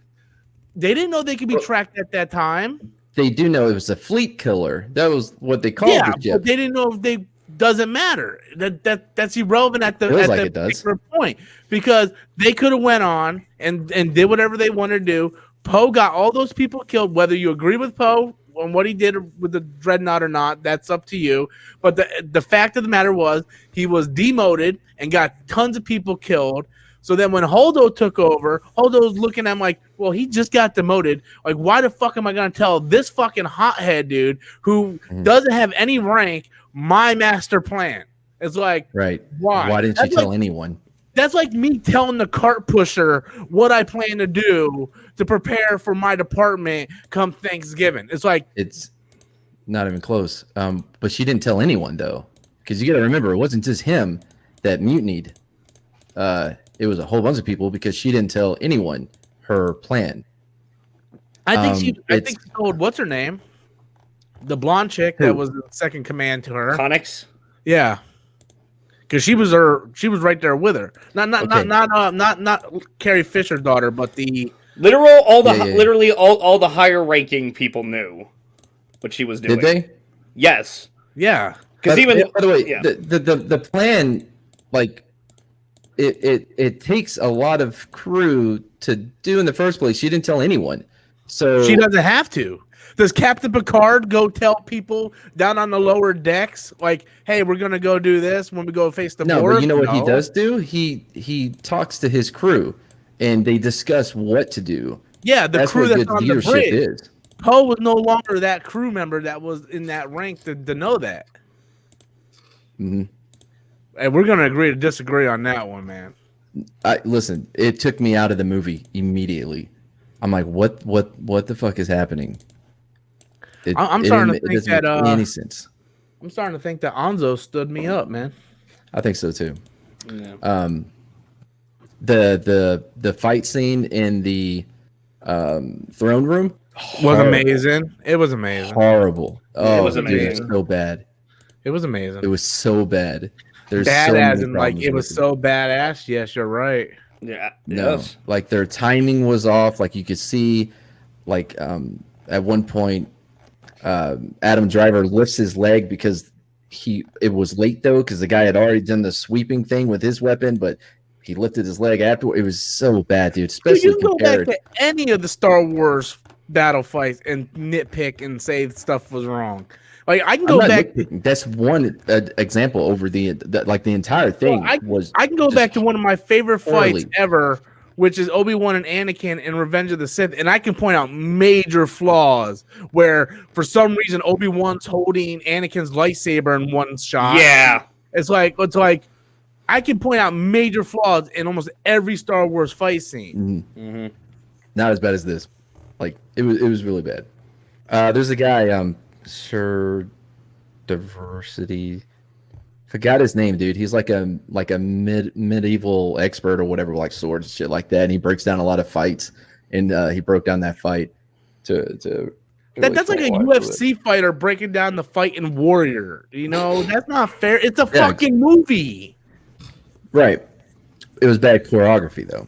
They didn't know they could be tracked at that time. They do know it was a fleet killer. That was what they called the ship. But they didn't know if they doesn't matter. That's irrelevant at the particular point, because they could have went on and did whatever they wanted to do. Poe got all those people killed. Whether you agree with Poe on what he did with the dreadnought or not, that's up to you. But the fact of the matter was, he was demoted and got tons of people killed. So then when Holdo took over, Holdo's looking at him like, well, he just got demoted. Like, why the fuck am I going to tell this fucking hothead dude who doesn't have any rank my master plan? It's like, right. Why? Why didn't you tell anyone? That's like me telling the cart pusher what I plan to do to prepare for my department come Thanksgiving. It's like, it's not even close. But she didn't tell anyone, though, because you got to remember, it wasn't just him that mutinied. It was a whole bunch of people, because she didn't tell anyone her plan. I think she told, what's her name? The blonde chick Who? that was the second command to her. Connix. Yeah. Because she was right there with her. Not Carrie Fisher's daughter, but the literally all the higher ranking people knew what she was doing. Did they? Yes. Yeah. Because by the way, the plan, like, it takes a lot of crew to do in the first place. She didn't tell anyone, so she doesn't have to. Does Captain Picard go tell people down on the lower decks, like, "Hey, we're gonna go do this when we go face the no, board"? but you know what he does do? He talks to his crew, and they discuss what to do. Yeah, the crew that's on the bridge. Is. Poe was no longer that crew member that was in that rank to know that. Mm-hmm. And we're gonna agree to disagree on that one, man. Listen, it took me out of the movie immediately. I'm like, what the fuck is happening? I'm starting to think that any sense. I'm starting to think that Anzo stood me up, man. I think so too. Yeah. The fight scene in the throne room was amazing. It was amazing. Horrible. Oh, it was amazing. Dude, it was so bad. It was amazing. It was so bad. There's bad so as many in like it was so badass. Yes, you're right. Yeah. No, Yes. like their timing was off. Like you could see, like at one point, Adam Driver lifts his leg because it was late though because the guy had already done the sweeping thing with his weapon, but he lifted his leg after. It was so bad, dude. Especially you can go back to any of the Star Wars battle fights and nitpick and say stuff was wrong. Like I can go back. That's one example over the entire thing. Well, I can go back to one of my favorite fights ever, which is Obi-Wan and Anakin in Revenge of the Sith, and I can point out major flaws where for some reason Obi-Wan's holding Anakin's lightsaber in one shot. Yeah, it's like I can point out major flaws in almost every Star Wars fight scene. Mm-hmm. Not as bad as this. Like it was really bad. There's a guy. Sure, diversity. Forgot his name, dude. He's like a medieval expert or whatever, like swords and shit like that. And he breaks down a lot of fights, and he broke down that fight to. That's like a UFC fighter breaking down the fight in Warrior. You know, that's not fair. It's a fucking movie. Right. It was bad choreography though.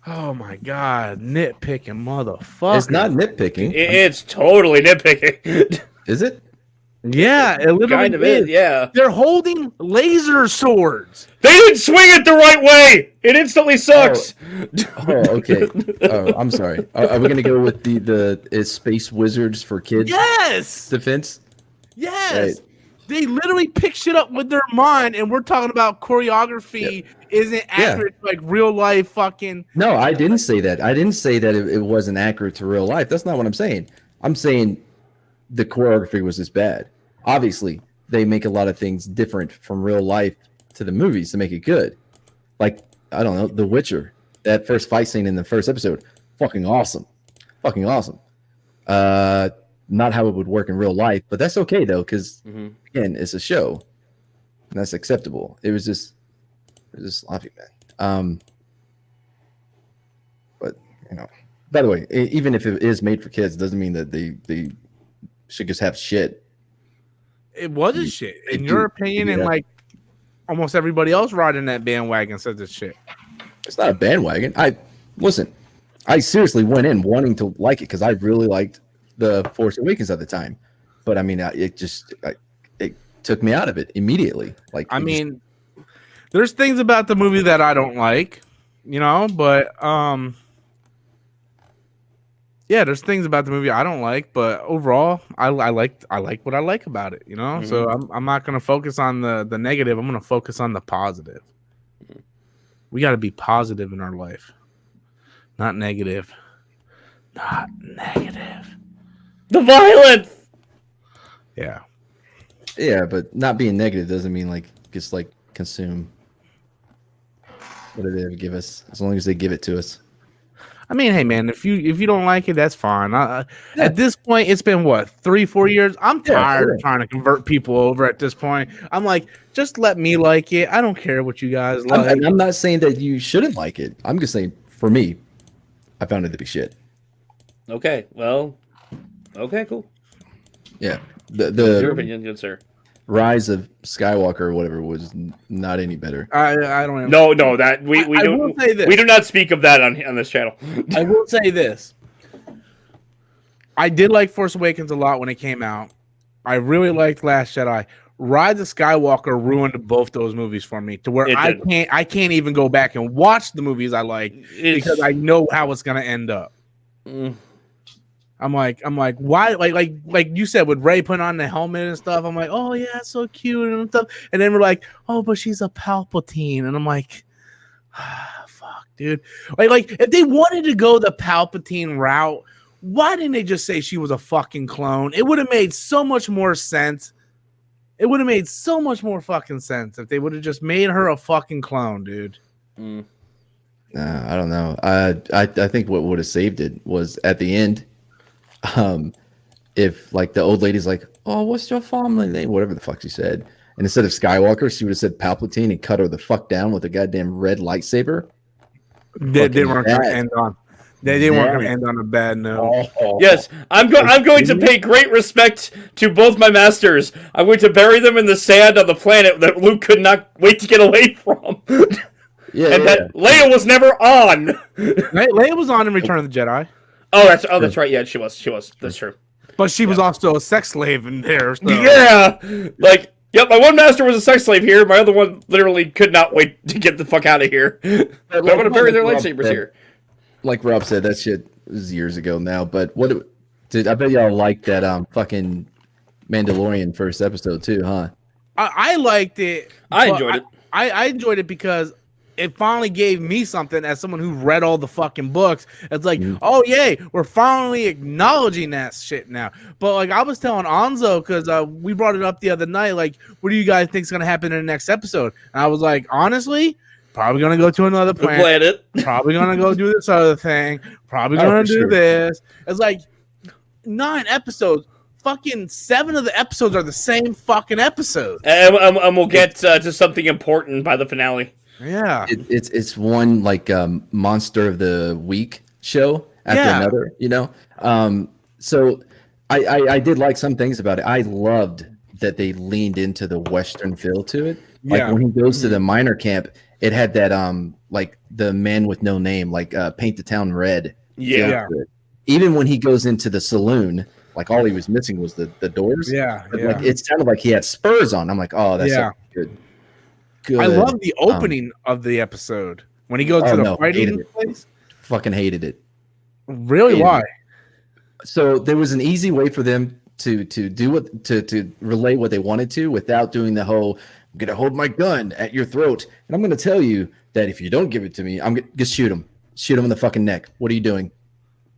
Oh my god, nitpicking motherfucker. It's not nitpicking. It's totally nitpicking. Is it? Yeah, it literally kind of is. Yeah. They're holding laser swords. They didn't swing it the right way. It instantly sucks. Okay. I'm sorry. Are we gonna go with the Space Wizards for Kids? Yes. Defense. Yes. Right. They literally pick shit up with their mind, and we're talking about choreography isn't accurate to like real life fucking. No, I didn't say that. I didn't say that it wasn't accurate to real life. That's not what I'm saying. I'm saying the choreography was just bad. Obviously, they make a lot of things different from real life to the movies to make it good. Like, I don't know, The Witcher. That first fight scene in the first episode, fucking awesome. Fucking awesome. Not how it would work in real life, but that's okay though, because again, it's a show, and that's acceptable. It was just sloppy, man. But you know, by the way, even if it is made for kids, doesn't mean that they should just have shit. It wasn't shit, in your opinion, and like almost everybody else riding that bandwagon says it's shit. It's not a bandwagon. I seriously went in wanting to like it because I really liked The Force Awakens at the time, but I mean, it took me out of it immediately. Like, I mean, there's things about the movie that I don't like, you know, but yeah, there's things about the movie I don't like, but overall, I like what I like about it, you know. So I'm not gonna focus on the negative. I'm gonna focus on the positive. We got to be positive in our life, not negative. Not negative. The violence. Yeah. Yeah, but not being negative doesn't mean like just like consume what do they give us, as long as they give it to us. I mean, hey man, if you don't like it, that's fine. At this point, it's been what 3-4 years. I'm tired of trying to convert people over. At this point, I'm like, just let me like it. I don't care what you guys like. I'm not saying that you shouldn't like it. I'm just saying, for me, I found it to be shit. Okay, well, okay, cool. Yeah, Your the opinion, good sir. Rise of Skywalker or whatever was not any better. I don't know. No, that we I will say this. we do not speak of that on this channel. I will say this. I did like Force Awakens a lot when it came out. I really liked Last Jedi. Rise of Skywalker ruined both those movies for me to where I can't even go back and watch the movies I like because I know how it's gonna end up. I'm like, why? Like you said, with Rey putting on the helmet and stuff, I'm like, oh yeah, it's so cute and stuff. And then we're like, oh, but she's a Palpatine, and I'm like, fuck, dude. Like if they wanted to go the Palpatine route, why didn't they just say she was a fucking clone? It would have made so much more sense. It would have made so much more fucking sense if they would have just made her a fucking clone, dude. I don't know. I think what would have saved it was at the end. If like the old lady's like, oh, what's your family name? Whatever the fuck she said. And instead of Skywalker, she would have said Palpatine and cut her the fuck down with a goddamn red lightsaber. They weren't going to end on. They weren't going to end on a bad note. Yes, I'm going to pay great respect to both my masters. I'm going to bury them in the sand on the planet that Luke could not wait to get away from. That Leia was never on. Leia was on in Return of the Jedi. That's right. Yeah, she was. That's true. But she was also a sex slave in there. So. Yeah, like, yep. My one master was a sex slave here. My other one literally could not wait to get the fuck out of here. But I'm gonna bury their lightsabers here. Like Rob said, that shit was years ago now. But I bet y'all liked that fucking Mandalorian first episode too, huh? I liked it. I enjoyed it. I enjoyed it because it finally gave me something as someone who read all the fucking books. It's like, oh yay, we're finally acknowledging that shit now. But like I was telling Anzo, because we brought it up the other night, like, what do you guys think is gonna happen in the next episode? And I was like, honestly, probably gonna go to another planet. Probably gonna go do this other thing. Probably gonna do this. It's like 9 episodes. Fucking 7 of the episodes are the same fucking episode. And we'll get to something important by the finale. Yeah, it's one like monster of the week show after another, you know. So I did like some things about it. I loved that they leaned into the Western feel to it. Like when he goes to the minor camp, it had that like the man with no name, like paint the town red. Yeah. Even when he goes into the saloon, like all he was missing was the doors. Like it sounded like he had spurs on. I'm like, oh, that's so good. I love the opening of the episode when he goes to the fighting place. Fucking hated it. Really? Why? So there was an easy way for them to do what to relay what they wanted to without doing the whole I'm gonna hold my gun at your throat and I'm gonna tell you that if you don't give it to me, I'm gonna just shoot him in the fucking neck. What are you doing?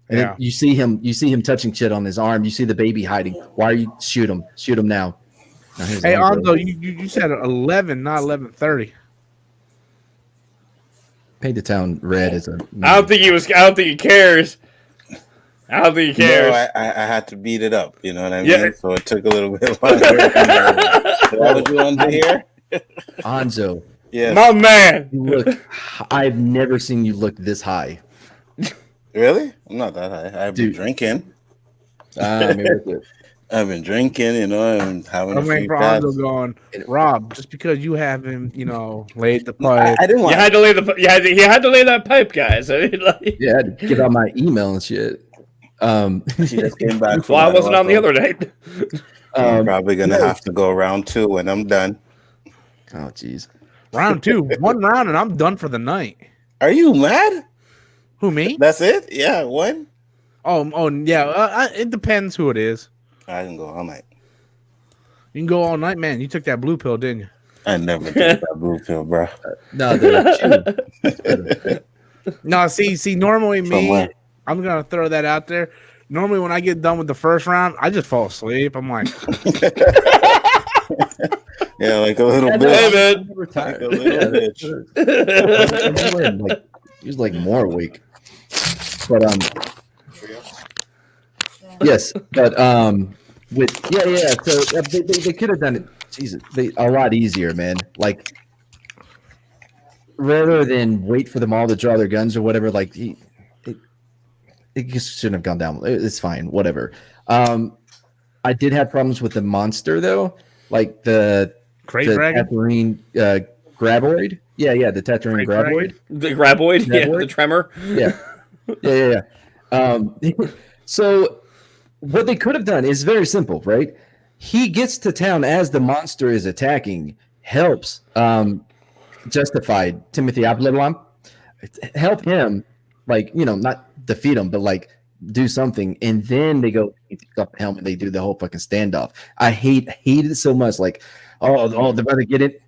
And then you see him touching shit on his arm. You see the baby hiding. Why are you shoot him now? Hey, Anzo, you said 11, not 11:30. Paint the town red as a. I don't think he cares. I don't think he cares. No, I had to beat it up. You know what I mean? Yeah. So it took a little bit longer. What was you under here? Anzo. Yeah. My man. You look. I've never seen you look this high. Really? I'm not that high. I've been drinking. I've been drinking, you know, and having a few pads. Going, Rob, just because you haven't, you know, laid the pipe. I didn't want. You had to lay you had to lay that pipe, guys. I mean, like, yeah, I had to get out my email and shit. She just came back. Well, I wasn't on the other night. I'm probably gonna have to go round 2 when I'm done. Oh, jeez. Round 2, 1 round, and I'm done for the night. Are you mad? Who, me? That's it? Yeah, 1. Oh, yeah. It depends who it is. I can go all night. You can go all night, man. You took that blue pill, didn't you? I never took that blue pill, bro. No, no. See. Normally, me, I'm gonna throw that out there. Normally, when I get done with the first round, I just fall asleep. I'm like, yeah, like a little bitch. Hey, man. Like a little bitch. He was like more awake, but yes, but so they could have done it. Jesus, a lot easier, man. Like rather than wait for them all to draw their guns or whatever. Like it just shouldn't have gone down. It's fine, whatever. I I did have problems with the monster though, like the Dragon? Tatooine graboid. Yeah, the Tatooine graboid. The graboid? Yeah, the tremor. Yeah. So what they could have done is very simple, right? He gets to town as the monster is attacking, helps justify Timothy Abdelon, help him, like, not defeat him, but like do something, and then they go take off the helmet. They do the whole fucking standoff. I hate it so much. Like, oh, they're about to get it.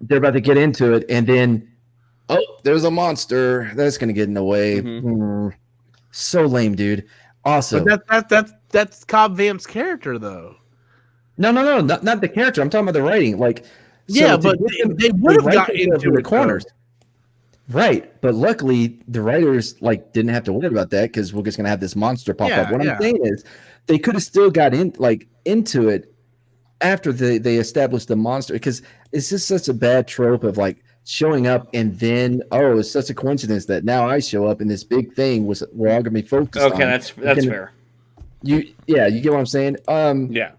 They're about to get into it, and then, there's a monster that's gonna get in the way. So lame, dude. Also, but that's Cobb Vanth's character, though. No, not the character. I'm talking about the writing. Like, but they would have gotten into the corners. Right, but luckily the writers didn't have to worry about that because we're just gonna have this monster pop up. What I'm saying is, they could have still got into it after they established the monster, because it's just such a bad trope of showing up and then it's such a coincidence that now I show up and this big thing we're all gonna be focused on. Okay, that's fair. You get what I'm saying? Yeah.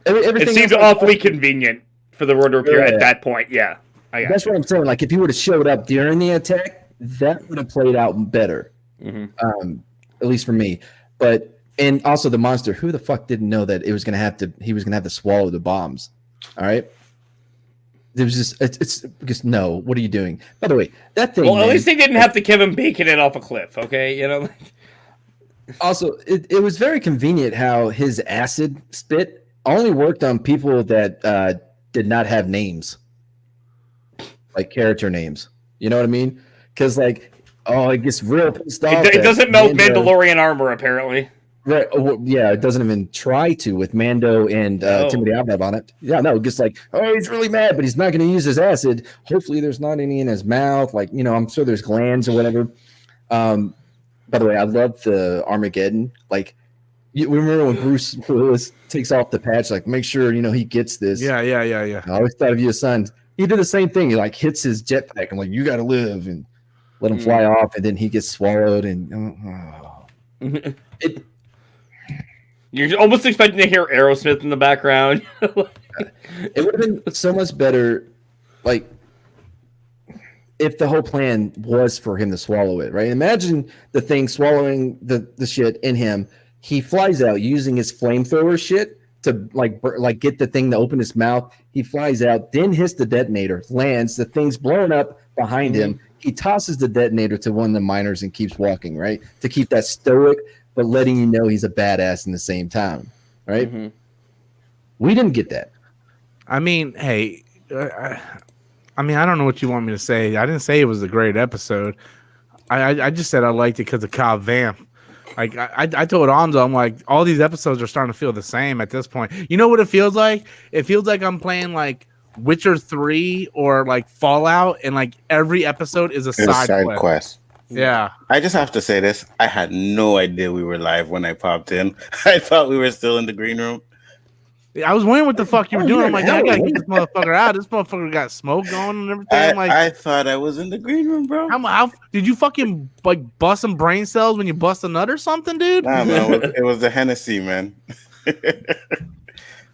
Everything it seemed awfully convenient for the word to appear at that point. Yeah. That's what I'm saying. Like, if he would have showed up during the attack, that would have played out better. At least for me. And also the monster, who the fuck didn't know that he was gonna have to swallow the bombs? All right. There was just it's because no, what are you doing? By the way, that thing. Well, at least they didn't have to Kevin Bacon it off a cliff, okay? Also, it was very convenient how his acid spit only worked on people that did not have names. Like character names, you know what I mean? Because it gets real pissed off. It doesn't melt Mandalorian armor, apparently. Right? Yeah, it doesn't even try to with Mando and Timothy Abdab on it. Yeah, no, just he's really mad, but he's not going to use his acid. Hopefully, there's not any in his mouth. I'm sure there's glands or whatever. By the way, I love the Armageddon. You remember when Bruce Willis takes off the patch? Make sure he gets this. Yeah. I always thought of you as son. He did the same thing. He hits his jetpack and you got to live, and let him fly off, and then he gets swallowed. And you're almost expecting to hear Aerosmith in the background. It would have been so much better, if the whole plan was for him to swallow it. Right? Imagine the thing swallowing the shit in him. He flies out using his flamethrower shit to get the thing to open his mouth. He flies out, then hits the detonator, lands, the thing's blown up behind him. He tosses the detonator to one of the miners and keeps walking, right? To keep that stoic, but letting you know he's a badass in the same time, right? We didn't get that. I mean, hey, I don't know what you want me to say. I didn't say it was a great episode. I just said I liked it because of Cobb Vanth. I told Anzo, I'm like, all these episodes are starting to feel the same at this point. You know what it feels like? It feels like I'm playing Witcher 3 or Fallout, and every episode is a side quest. Yeah. I just have to say this. I had no idea we were live when I popped in. I thought we were still in the green room. I was wondering what the fuck you were doing. I'm like, I gotta get this motherfucker out. This motherfucker got smoke going and everything. I thought I was in the green room, bro. How did you fucking bust some brain cells when you bust a nut or something, dude? Nah, man, it was the Hennessy, man. The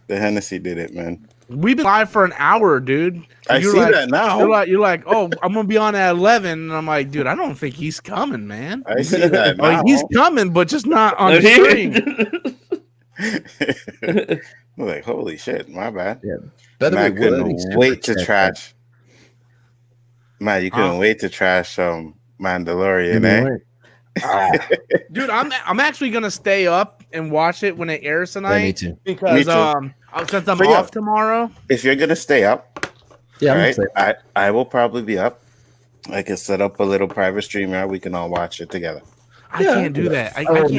Hennessy did it, man. We've been live for an hour, dude. I see that now. You're like, oh, I'm gonna be on at 11, and I'm like, dude, I don't think he's coming, man. I see that now. He's coming, but just not on the stream. I'm like, holy shit, my bad. Yeah, man, I couldn't wait to trash. Man, you couldn't wait to trash Mandalorian, Dude, I'm actually gonna stay up and watch it when it airs tonight. Me too. Because since I'm off tomorrow. If you're gonna stay up, yeah, right, I will probably be up. I can set up a little private stream where we can all watch it together. I can't do that. I can't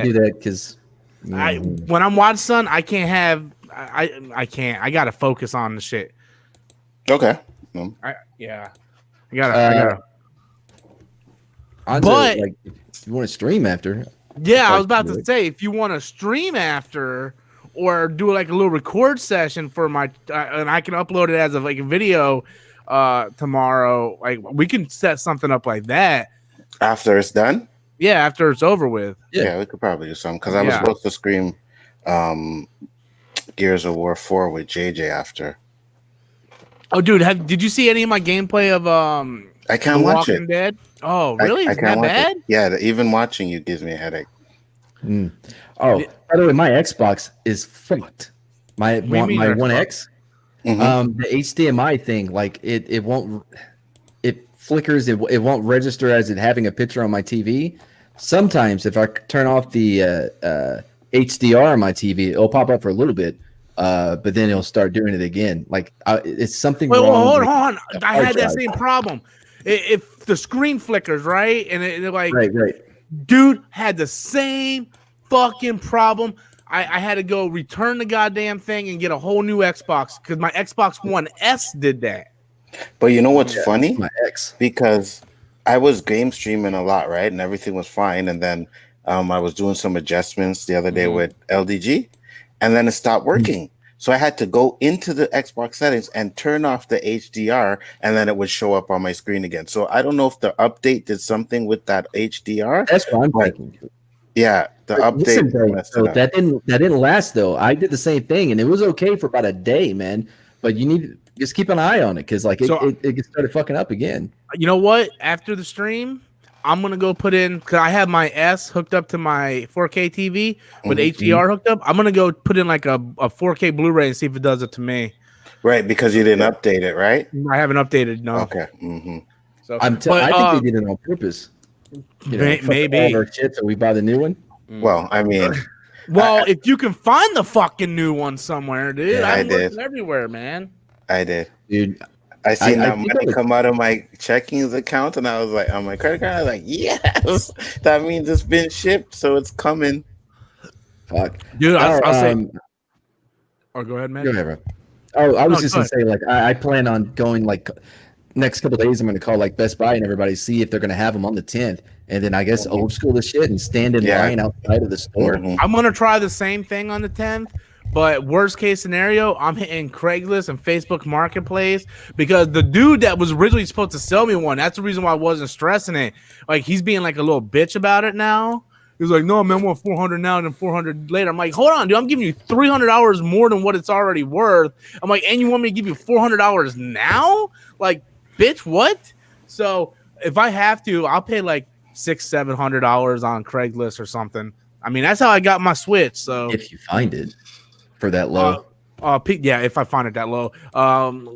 do that because when I'm watching Son, I can't have. I can't. I gotta focus on the shit. Okay. I gotta. But if you want to stream after. Yeah, I was about to say, if you want to stream after or do a little record session for my, and I can upload it as a video tomorrow. We can set something up like that after it's done. Yeah, after it's over with. Yeah, we could probably do something because I was supposed to Gears of War 4 with JJ after. Oh, dude, did you see any of my gameplay of I can't The watch Walking it. Dead? Oh, really? I Isn't can't that watch bad? it. Yeah, even watching you gives me a headache. Oh, by the way, my Xbox is fucked. My What do you mean my they're One fucked? X, the HDMI thing, like it won't, it flickers. It won't register as it having a picture on my TV. Sometimes if I turn off the HDR on my TV, it'll pop up for a little bit, but then it'll start doing it again. Like it's something Wait, wrong. hold with on. the I hard had that drive. same problem. If the screen flickers, right? And it like, Right. dude had the same fucking problem. I had to go return the goddamn thing and get a whole new Xbox because my Xbox One S did that. But you know what's Yeah, funny? my X. Because I was game streaming a lot, right? And everything was fine. And then I was doing some adjustments the other day with LDG, and then it stopped working. So I had to go into the Xbox settings and turn off the HDR, and then it would show up on my screen again. So I don't know if the update did something with that HDR. That's what I'm thinking. Yeah, the update. Listen, bro, so that didn't last though. I did the same thing, and it was okay for about a day, man. But you need to just keep an eye on it because like it started fucking up again. You know what? After the stream, I'm gonna go put in because I have my S hooked up to my 4K TV with HDR hooked up. I'm gonna go put in like a 4K Blu-ray and see if it does it to me. Right, because you didn't update it, right? I haven't updated. No. Okay. So I think they did it on purpose. You know, maybe all our shit, so we buy the new one. Well, I mean, if you can find the fucking new one somewhere, dude, Yeah, I'm looking everywhere, man. I did, dude. I seen that money come out of my checkings account, and I was like, on my credit card, I was like, yes, that means it's been shipped, so it's coming. Fuck, dude. I'll say. Oh, go ahead, man. Go ahead, bro. Oh, I was just gonna say, like, I plan on going like next couple of days. I'm gonna call like Best Buy and everybody see if they're gonna have them on the 10th, and then I guess old school the shit and stand in line outside of the store. I'm gonna try the same thing on the 10th. But worst case scenario, I'm hitting Craigslist and Facebook Marketplace because the dude that was originally supposed to sell me one, that's the reason why I wasn't stressing it. Like he's being like a little bitch about it now. He's like, no, man, I want 400 now and then 400 later. I'm like, hold on, dude, I'm giving you $300 more than what it's already worth. I'm like, and you want me to give you $400 now? Like, bitch, what? So if I have to, I'll pay like $600-700 on Craigslist or something. I mean, that's how I got my Switch. So if you find it for that low, yeah, if I find it that low,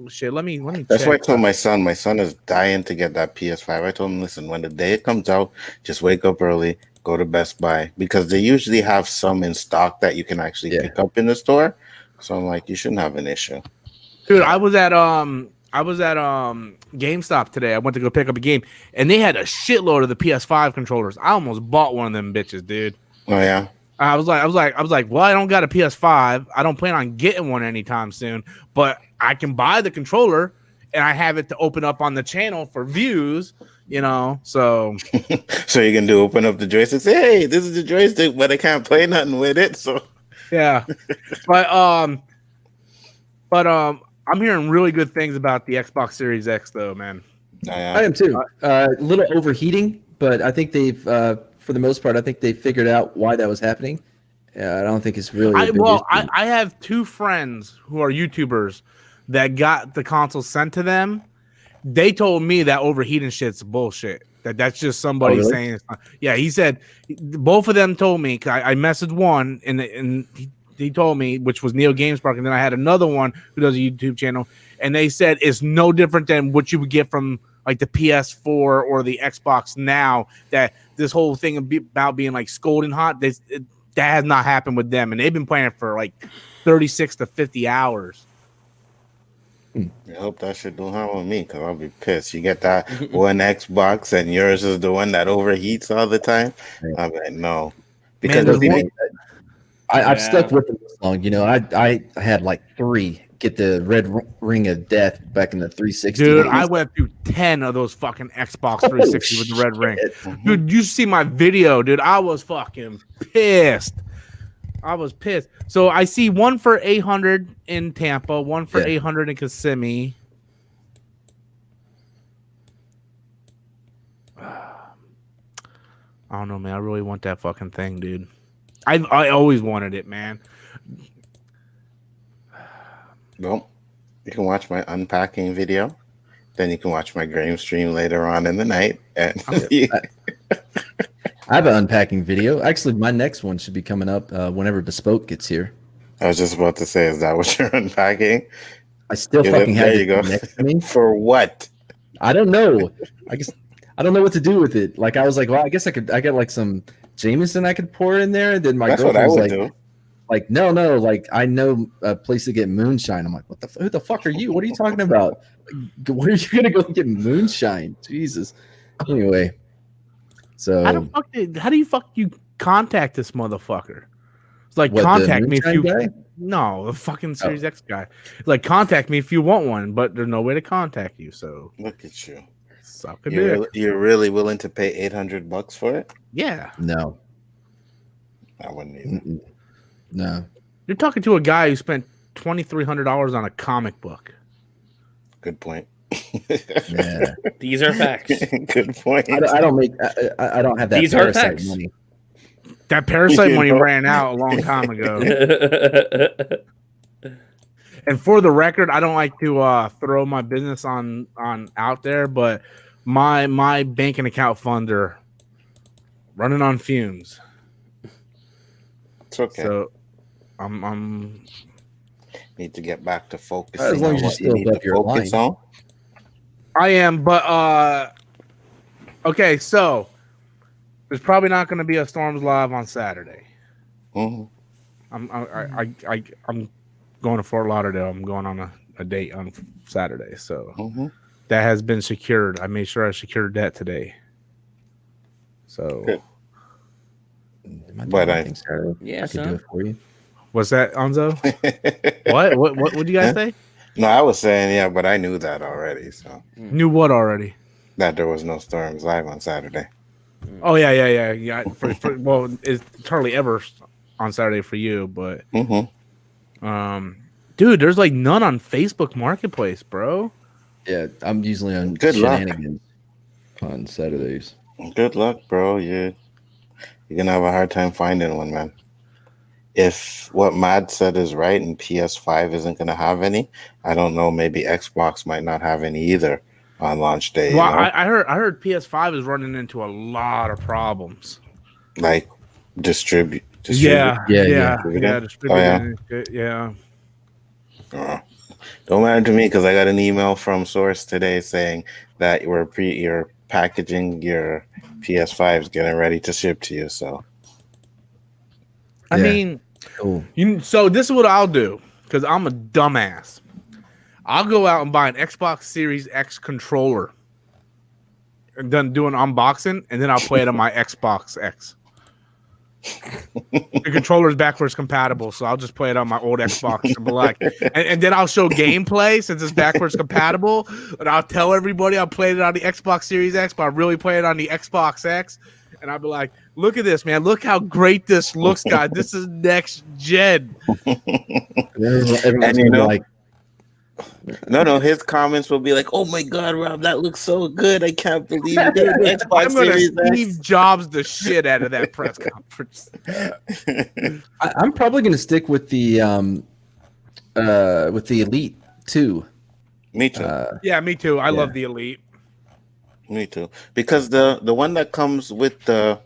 shit. Let me. That's check. why I told my son. My son is dying to get that PS5. I told him, listen, when the day it comes out, just wake up early, go to Best Buy because they usually have some in stock that you can actually pick up in the store. So I'm like, you shouldn't have an issue, dude. I was at GameStop today. I went to go pick up a game, and they had a shitload of the PS5 controllers. I almost bought one of them bitches, dude. Oh yeah. I was like, well, I don't got a PS5. I don't plan on getting one anytime soon, but I can buy the controller and I have it to open up on the channel for views, you know. So so you can open up the joystick, say, hey, this is the joystick, but I can't play nothing with it. So yeah. But I'm hearing really good things about the Xbox Series X though, man. I am too. A little overheating, but I think they've for the most part, I think they figured out why that was happening. I don't think it's really. I have two friends who are YouTubers that got the console sent to them. They told me that overheating shit's bullshit. That's just somebody saying. Yeah, he said both of them told me. I messaged one and he told me, which was Neo GameSpark, and then I had another one who does a YouTube channel, and they said it's no different than what you would get from like the PS4 or the Xbox now. That this whole thing about being like scolding hot, that has not happened with them, and they've been playing for like 36 to 50 hours. I hope that shit don't happen with me because I'll be pissed. You get that one Xbox and yours is the one that overheats all the time. I'm like, no, because I've stuck with it this long. You know, I had like 3 get the red ring of death back in the 360. Dude, days. I went through 10 of those fucking Xbox 360 with the red ring. Dude, you see my video, dude. I was fucking pissed. So I see one for 800 in Tampa, one for 800 in Kissimmee. I don't know, man. I really want that fucking thing, dude. I always wanted it, man. Well, you can watch my unpacking video. Then you can watch my game stream later on in the night. And I have an unpacking video. Actually, my next one should be coming up whenever Bespoke gets here. I was just about to say, is that what you're unpacking? I still fucking have it next to me. For what? I don't know. I guess I don't know what to do with it. Like I was like, well, I guess I got like some Jameson I could pour in there. And then my girlfriend was like, no, like I know a place to get moonshine. I'm like, who the fuck are you? What are you talking about? Where are you gonna go get moonshine? Jesus. Anyway, so how do you contact this motherfucker? It's like, contact me if you guy? No, the fucking Series X guy. It's like, contact me if you want one, but there's no way to contact you. So look at you. Suck a dick. You're really willing to pay $800 for it? Yeah. No. I wouldn't either. No. You're talking to a guy who spent $2,300 on a comic book. Good point. Yeah. These are facts. Good point. I don't have that. These are facts. Money. That Parasite money ran out a long time ago. And for the record, I don't like to throw my business on out there, but my banking account funds are running on fumes. It's okay. So I'm need to get back to focusing. As long as you still up your line. On. I am, but okay, so there's probably not going to be a Storms Live on Saturday. Mm-hmm. I'm going to Fort Lauderdale. I'm going on a date on Saturday, so that has been secured. I made sure I secured that today. So, good. But I can do it for you. What's that, Onzo? What did you guys say? No, I was saying yeah, but I knew that already. So knew what already? That there was no Storms Live on Saturday. Oh yeah. Well, it's hardly ever on Saturday for you, but dude, there's like none on Facebook Marketplace, bro. Yeah, I'm usually on Good shenanigans on Saturdays. Good luck, bro. You're gonna have a hard time finding one, man. If what Mad said is right and PS5 isn't gonna have any, I don't know. Maybe Xbox might not have any either on launch day. Well, I heard PS5 is running into a lot of problems. Like distribute. Yeah. Distributed. Yeah. Don't matter to me because I got an email from Source today saying that you're packaging your PS5s, getting ready to ship to you. So, I mean, so this is what I'll do because I'm a dumbass. I'll go out and buy an Xbox Series X controller and then do an unboxing, and then I'll play it on my Xbox X. The controller is backwards compatible, so I'll just play it on my old Xbox and be like, and then I'll show gameplay since it's backwards compatible, and I'll tell everybody I played it on the Xbox Series X, but I really play it on the Xbox X, and I'll be like, look at this, man, look how great this looks, guys. This is next gen. And you know, like, no, his comments will be like, "Oh my God, Rob, that looks so good! I can't believe it." I'm gonna Steve Jobs the shit out of that press conference. I'm probably gonna stick with the Elite 2. Me too. Yeah, me too. I love the Elite. Me too, because the one that comes with the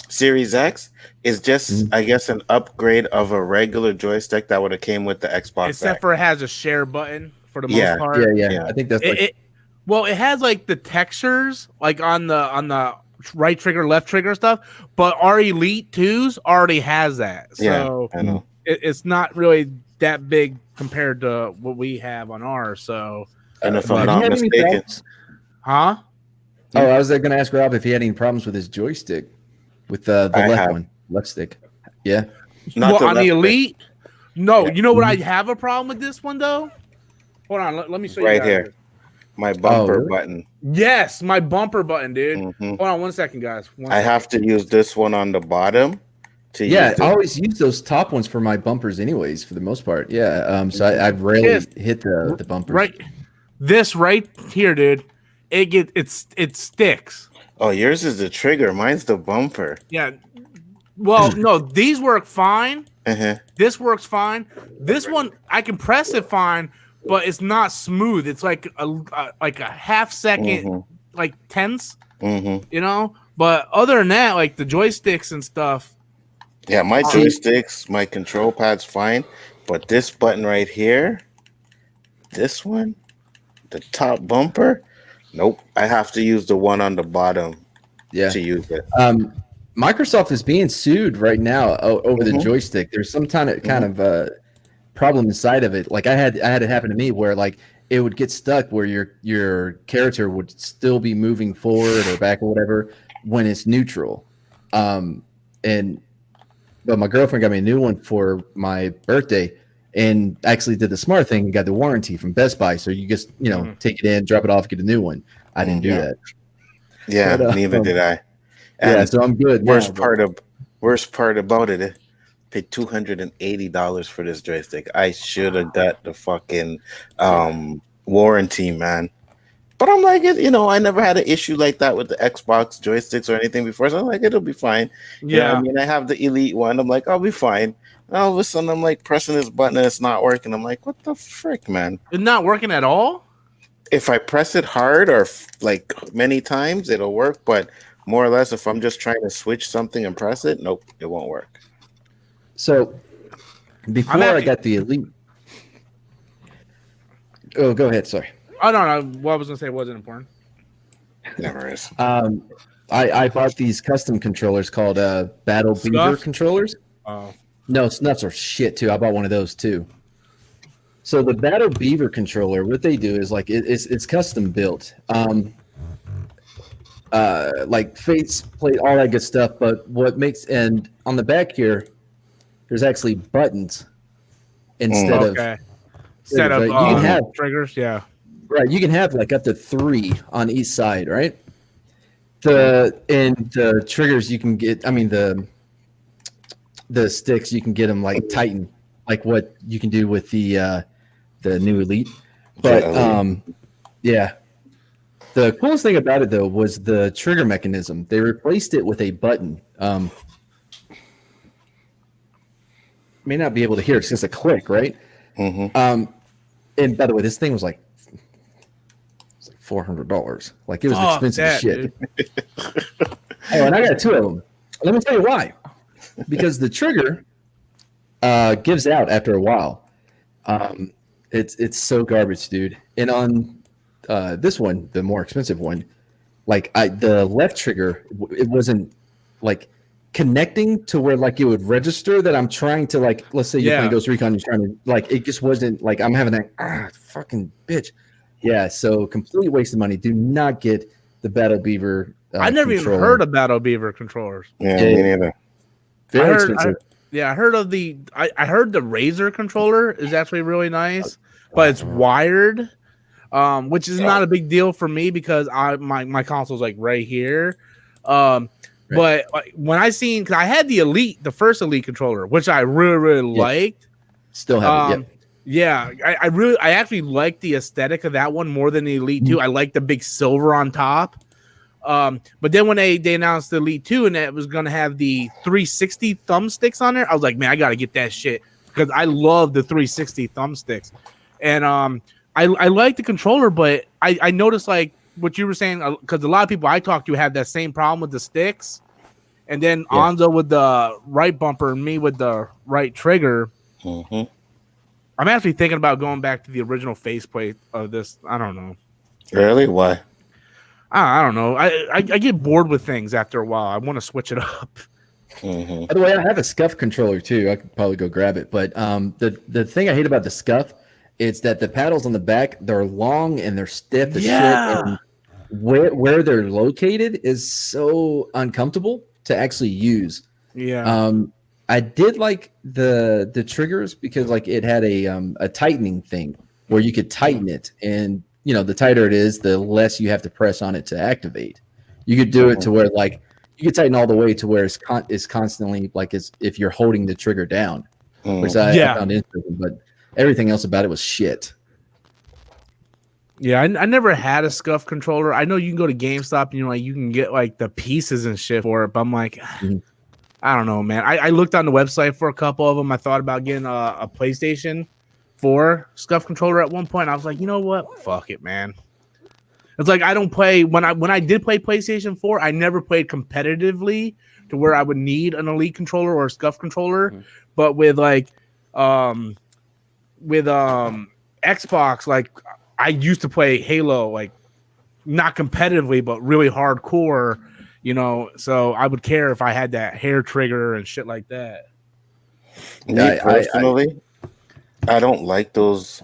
Series X is just, I guess, an upgrade of a regular joystick that would have came with the Xbox. Except for it has a share button for the most part. Yeah. I think that's it has like the textures like on the right trigger, left trigger stuff, but our Elite 2s already has that. So I know. It's not really that big compared to what we have on ours. So, and if I'm not mistaken, huh? Oh, I was going to ask Rob if he had any problems with his joystick. With the left stick. Yeah. Not on the Elite? No. Yeah. You know what I have a problem with this one, though? Hold on. Let me show you. Right here. My bumper button. Yes, my bumper button, dude. Hold on 1 second, guys. I have to use this one on the bottom. I always use those top ones for my bumpers anyways, for the most part. Yeah. So I've rarely hit the bumpers. Right. This right here, dude. It sticks. Oh, yours is the trigger. Mine's the bumper. Yeah. Well, no, these work fine. Uh-huh. This works fine. This one I can press it fine, but it's not smooth. It's like a half second, like tense. You know. But other than that, like the joysticks and stuff. Yeah, my joysticks, my control pad's fine, but this button right here, this one, the top bumper, nope. I have to use the one on the bottom to use it. Microsoft is being sued right now over the joystick. There's some kind of problem inside of it. Like I had it happen to me where like it would get stuck where your character would still be moving forward or back or whatever when it's neutral. But my girlfriend got me a new one for my birthday and actually did the smart thing and got the warranty from Best Buy. So you just, take it in, drop it off, get a new one. I didn't do that. Yeah, but, neither did I. And so I'm good. Worst part about it, I paid $280 for this joystick. I should have got the fucking warranty, man. But I'm like, I never had an issue like that with the Xbox joysticks or anything before. So I'm like, it'll be fine. Yeah. I mean, I have the Elite one. I'm like, I'll be fine. And all of a sudden, I'm like pressing this button and it's not working. I'm like, what the frick, man? It's not working at all? If I press it hard or like many times, it'll work. But more or less, if I'm just trying to switch something and press it, nope, it won't work. So before I got the Elite. Oh, go ahead. Sorry. Oh, no. What I was going to say wasn't important. Never is. I bought these custom controllers called Battle Beaver controllers. Oh. No, Snuffs are shit too. I bought one of those too. So the Battle Beaver controller, what they do is like it's custom built. Like face plate, all that good stuff. But and on the back here, there's actually buttons instead of you can have triggers. Yeah. Right, you can have like up to 3 on each side, right? The triggers you can get. I mean the sticks you can get them like tighten, like what you can do with the new Elite. But yeah, the coolest thing about it though was the trigger mechanism. They replaced it with a button. May not be able to hear. It's just a click, right? And by the way, this thing was like $400. Like it was expensive as shit. Oh, and I got 2 of them. Let me tell you why. Because the trigger gives out after a while. It's so garbage, dude. And on this one, the more expensive one, like the left trigger, it wasn't like connecting to where like it would register that I'm trying to like. Let's say you're playing Ghost Recon, you're trying to like. It just wasn't like I'm having that fucking bitch. Yeah, so complete waste of money. Do not get the Battle Beaver. I never even heard of Battle Beaver controllers. Yeah, me neither. Very expensive. I heard of I heard the Razer controller is actually really nice, but it's wired, which is not a big deal for me because my console's like right here. But when I seen, because I had the Elite, the first Elite controller, which I really liked. Still have it. Yeah, I actually like the aesthetic of that one more than the Elite 2. I like the big silver on top. But then when they announced the Elite 2 and it was going to have the 360 thumbsticks on there, I was like, man, I got to get that shit because I love the 360 thumbsticks. And I like the controller, but I noticed like what you were saying, because a lot of people I talk to have that same problem with the sticks. And then Anzo with the right bumper and me with the right trigger. I'm actually thinking about going back to the original faceplate of this. I don't know. Really? Why? I don't know. I get bored with things after a while. I want to switch it up. By the way, I have a Scuff controller too. I could probably go grab it. But the thing I hate about the Scuff is that the paddles on the back, they're long and they're stiff as shit. And where they're located is so uncomfortable to actually use. Yeah. I did like the triggers because like it had a tightening thing where you could tighten it, and the tighter it is, the less you have to press on it to activate. You could do it to where like you could tighten all the way to where it's constantly like as if you're holding the trigger down, which I found interesting. But everything else about it was shit. Yeah, I never had a Scuff controller. I know you can go to GameStop and you can get like the pieces and shit for it, but I'm like. I don't know, man. I looked on the website for a couple of them. I thought about getting a PlayStation 4 scuff controller at one point. I was like, you know what? Fuck it, man. It's like I don't play when I did play PlayStation 4, I never played competitively to where I would need an Elite controller or a scuff controller. Mm-hmm. But with Xbox, like I used to play Halo, like not competitively, but really hardcore. You know, so I would care if I had that hair trigger and shit like that. Me personally, I don't like those.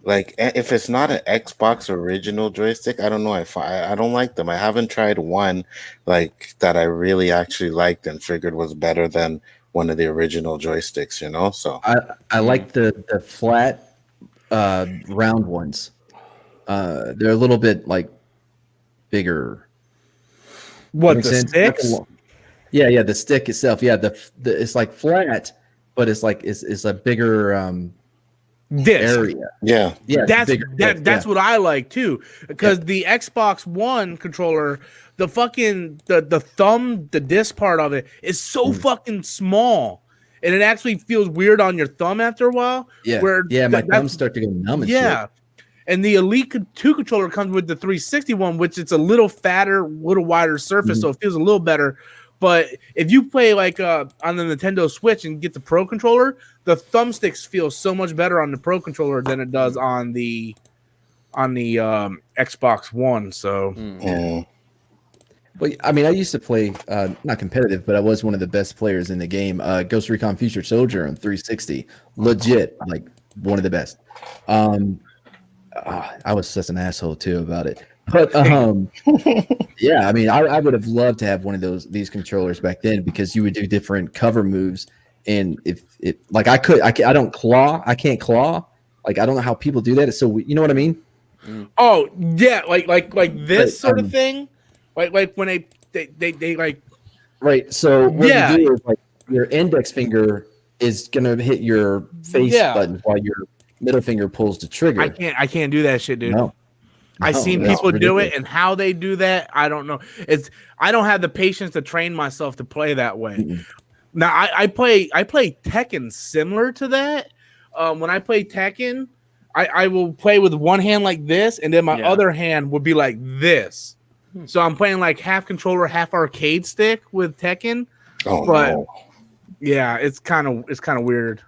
Like, if it's not an Xbox original joystick, I don't know. I don't like them. I haven't tried one like that I really actually liked and figured was better than one of the original joysticks. You know, so I like the flat round ones. They're a little bit like bigger. What, the sticks? Yeah, the stick itself. Yeah, the it's like flat, but it's like it's a bigger disc area. Yeah. That's what I like too. Because the Xbox One controller, the fucking the thumb, the disc part of it is so fucking small. And it actually feels weird on your thumb after a while. Yeah. My thumbs start to go numb and shit. And the Elite 2 controller comes with the 360 one, which it's a little fatter, little wider surface, so it feels a little better. But if you play like on the Nintendo Switch and get the Pro controller, the thumbsticks feel so much better on the Pro controller than it does on the Xbox One. So, well, I mean, I used to play not competitive, but I was one of the best players in the game. Ghost Recon Future Soldier on 360, legit, like one of the best. I was such an asshole too about it, but yeah, I mean, I would have loved to have one of these controllers back then because you would do different cover moves, and if it like I can't claw, like I don't know how people do that. So you know what I mean? Oh yeah, like this sort of thing, like when they like right. So what you do is like your index finger is gonna hit your face button while your middle finger pulls the trigger. I can't do that shit, dude. No, I've seen people do it, and how they do that, I don't know. I don't have the patience to train myself to play that way. Mm-mm. Now I play Tekken similar to that. When I play Tekken, I will play with one hand like this, and then my other hand would be like this. So I'm playing like half controller, half arcade stick with Tekken. Yeah, it's kind of weird.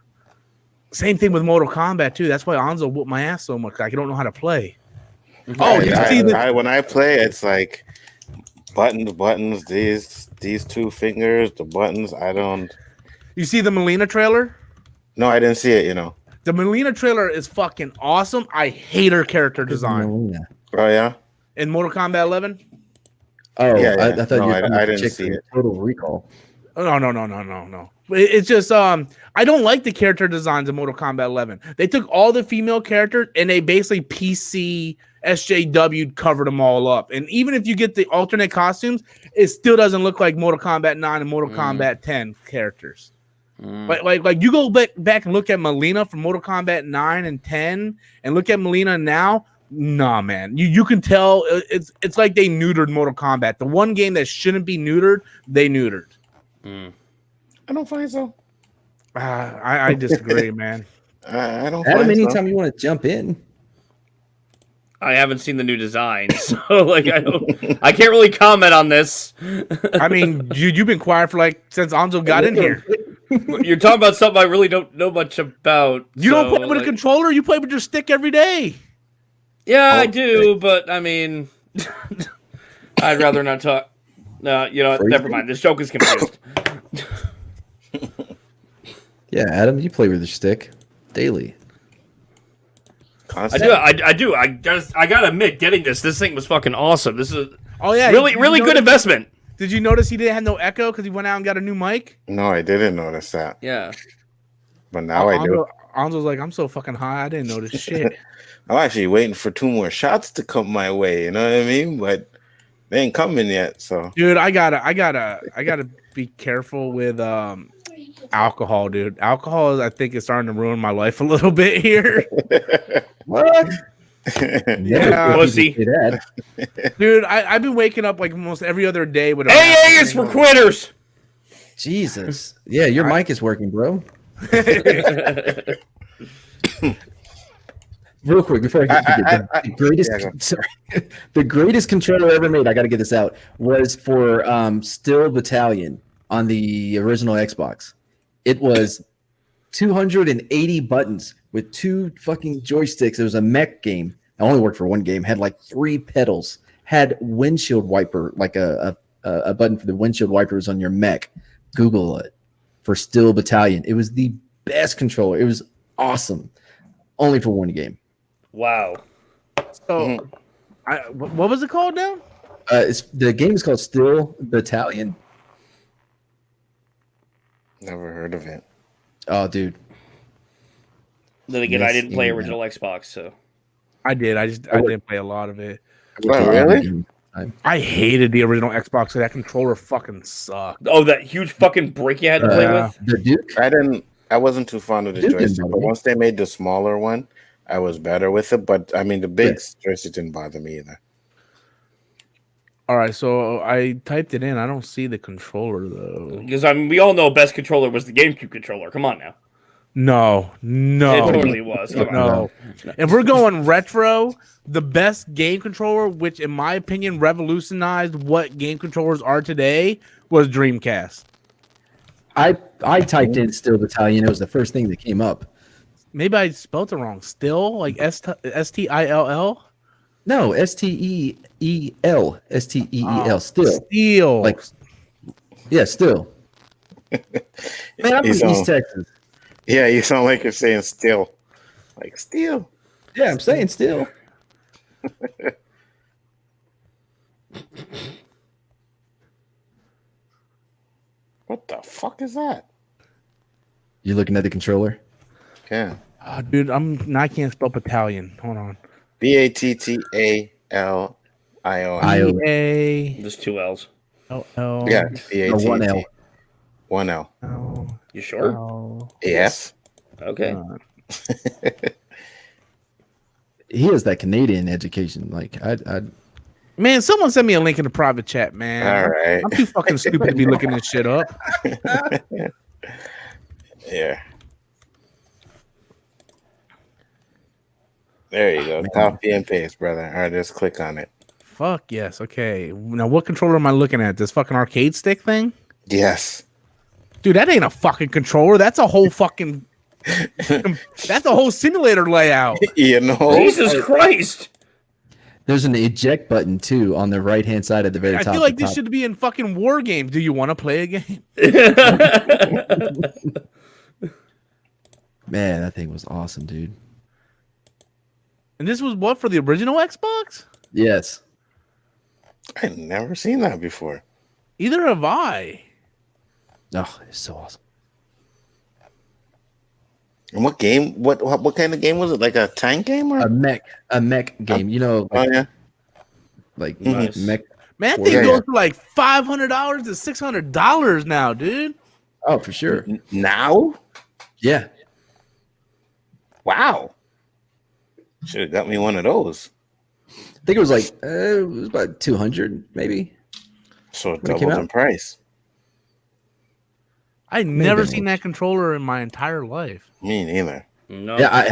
Same thing with Mortal Kombat too. That's why Anzo whooped my ass so much. I don't know how to play. Oh, when I play, it's like buttons. These two fingers, the buttons. I don't. You see the Melina trailer? No, I didn't see it. You know, the Melina trailer is fucking awesome. I hate her character design. Oh yeah. In Mortal Kombat 11. Oh yeah. I thought I didn't see it. Total Recall. No. It's just I don't like the character designs of Mortal Kombat 11. They took all the female characters and they basically PC SJW covered them all up. And even if you get the alternate costumes, it still doesn't look like Mortal Kombat 9 and Mortal Kombat 10 characters. Like you go back and look at Melina from Mortal Kombat 9 and 10 and look at Melina now. Nah, man. You can tell it's like they neutered Mortal Kombat. The one game that shouldn't be neutered, they neutered. I don't find so. I disagree, man. I don't. Adam, anytime you want to jump in. I haven't seen the new design, so like I can't really comment on this. I mean, you've been quiet for since Anzo got in here. You're talking about something I really don't know much about. You don't play with a controller. You play with your stick every day. Yeah, I do, but I mean, I'd rather not talk. No, you know what? Never mind. This joke is confused. Yeah, Adam, you play with your stick daily. Constant. I do. I gotta admit, getting this thing was fucking awesome. This is really good investment. Did you notice he didn't have no echo because he went out and got a new mic? No, I didn't notice that. Yeah, but now I do. Anzo's like, I'm so fucking high, I didn't notice shit. I'm actually waiting for 2 more shots to come my way. You know what I mean? But they ain't coming yet. So, dude, I gotta be careful with alcohol, dude. Alcohol, I think, is starting to ruin my life a little bit here. What? Yeah, pussy. Dude, I've been waking up like almost every other day with AA is for quitters. Jesus. Yeah, your mic is working, bro. Real quick, before I forget, the greatest, sorry, the greatest controller ever made, I got to get this out, was for Steel Battalion on the original Xbox. It was 280 buttons with 2 fucking joysticks. It was a mech game. I only worked for one game. Had like 3 pedals. Had windshield wiper, like a button for the windshield wipers on your mech. Google it for Steel Battalion. It was the best controller. It was awesome. Only for one game. Wow. So, what was it called now? The game is called Steel Battalion. Never heard of it. Oh, dude. Then again, I didn't play original Xbox, so I did. I didn't play a lot of it. Oh, really? I hated the original Xbox. So that controller fucking sucked. Oh, that huge fucking brick you had to play with. The Duke. I wasn't too fond of the joystick, but once they made the smaller one, I was better with it. But I mean, the big joystick didn't bother me either. All right, so I typed it in. I don't see the controller though. Because I mean, we all know best controller was the GameCube controller. Come on now. No. It totally was. Come on. No. If we're going retro, the best game controller, which in my opinion revolutionized what game controllers are today, was Dreamcast. I typed in Steel Battalion. It was the first thing that came up. Maybe I spelled it wrong. Still, like Still. No, Steel. Steel. Still. Steel. Like, yeah, still. Man, I'm from East Texas. Yeah, you sound like you're saying still. Like still. Yeah, I'm saying still. What the fuck is that? You looking at the controller? Yeah. Oh, dude, I can't spell battalion. Hold on. Battalion. There's 2 L's. L. Yeah, one L. One L. You sure? Yes. Okay. He has that Canadian education. Like Man, someone send me a link in the private chat, man. All right. I'm too fucking stupid to be looking this shit up. Yeah. There you go. Copy and paste, brother. All right, just click on it. Fuck yes. Okay. Now, what controller am I looking at? This fucking arcade stick thing? Yes. Dude, that ain't a fucking controller. That's a whole fucking. That's a whole simulator layout. You know. Jesus Christ. There's an eject button too on the right hand side at the very top. I feel like this should be in fucking War Games. Do you want to play a game? Man, that thing was awesome, dude. And this was what, for the original Xbox? Yes. I've never seen that before. Either have I. Oh, it's so awesome. And what game? What kind of game was it? Like a tank game or a mech game? You know. Oh yeah. Like Nice. mech. Man, that thing goes for like $500 to $600 now, dude. Oh, for sure. Now? Yeah. Wow. Should have got me one of those. I think it was like it was about 200 maybe. So it doubled in price. I never seen that controller in my entire life. Me neither. No. Yeah, I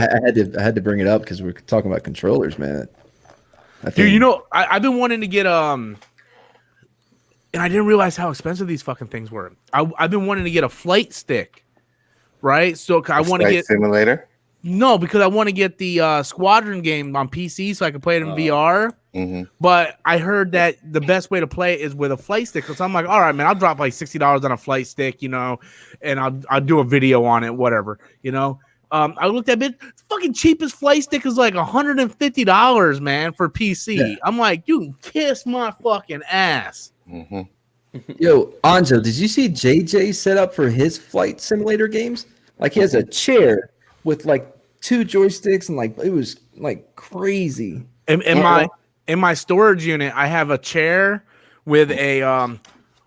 had to bring it up because we're talking about controllers, man. Dude, you know, I've been wanting to get and I didn't realize how expensive these fucking things were. I've been wanting to get a flight stick, right? So I want to get simulator. No, because I want to get the Squadron game on PC so I can play it in VR. Mm-hmm. But I heard that the best way to play it is with a flight stick. So I'm like, all right, man, I'll drop like $60 on a flight stick, you know, and I'll do a video on it, whatever, you know. I looked at it. Fucking cheapest flight stick is like $150, man, for PC. Yeah. I'm like, you can kiss my fucking ass. Mm-hmm. Yo, Anjo, did you see JJ set up for his flight simulator games? Like he has a chair with like 2 joysticks and like it was like crazy. In my storage unit, I have a chair with a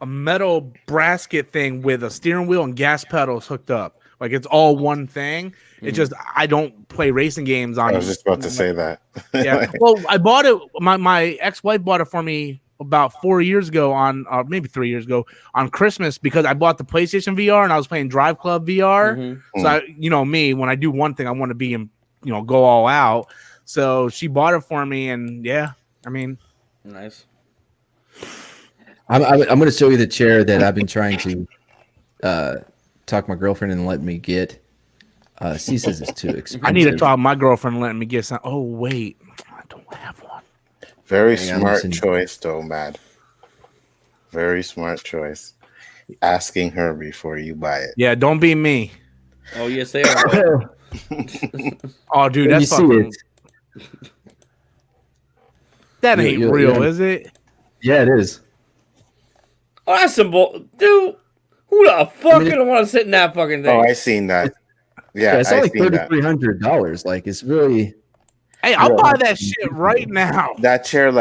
metal brasket thing with a steering wheel and gas pedals hooked up. Like it's all one thing. It's just I don't play racing games on. I was just about to say that. Yeah. Well, I bought it. My ex-wife bought it for me about 4 years ago on maybe 3 years ago on Christmas because I bought the PlayStation VR and I was playing Drive Club VR. Mm-hmm. So I, me, when I do one thing, I want to be in, go all out. So she bought it for me, and yeah, I mean, nice. I'm going to show you the chair that I've been trying to talk my girlfriend and let me get. She says it's too expensive. I need to talk my girlfriend and letting me get some. Oh wait, I don't have one. Very smart choice, though, Matt. Very smart choice. Asking her before you buy it. Yeah, don't be me. Oh, yes, they are. Oh, dude, that's fucking. That ain't real, is it? Yeah, it is. Oh, that's some bull. Dude, who the fuck don't want to sit in that fucking thing? Oh, I seen that. Yeah, it's only $3,300. Like, it's really. Hey, I'll buy that shit right now. That chair,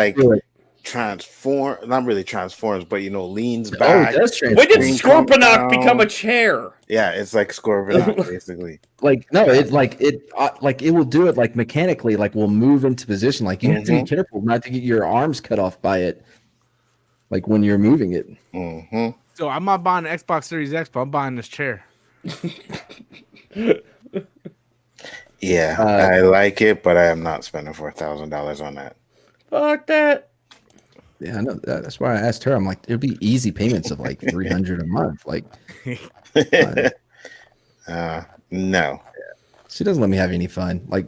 transforms, not really transforms, but leans back. It does transform. When did Scorponok become a chair? Yeah, it's like Scorponok, basically. It will do it like mechanically, like will move into position. Like you have to be careful not to get your arms cut off by it. Like when you're moving it. Mm-hmm. So I'm not buying an Xbox Series X, but I'm buying this chair. Yeah, I like it, but I am not spending $4,000 on that. Fuck that. Yeah, I know. That's why I asked her. I'm like, it'd be easy payments of like $300 a month. Like, no. She doesn't let me have any fun. Like,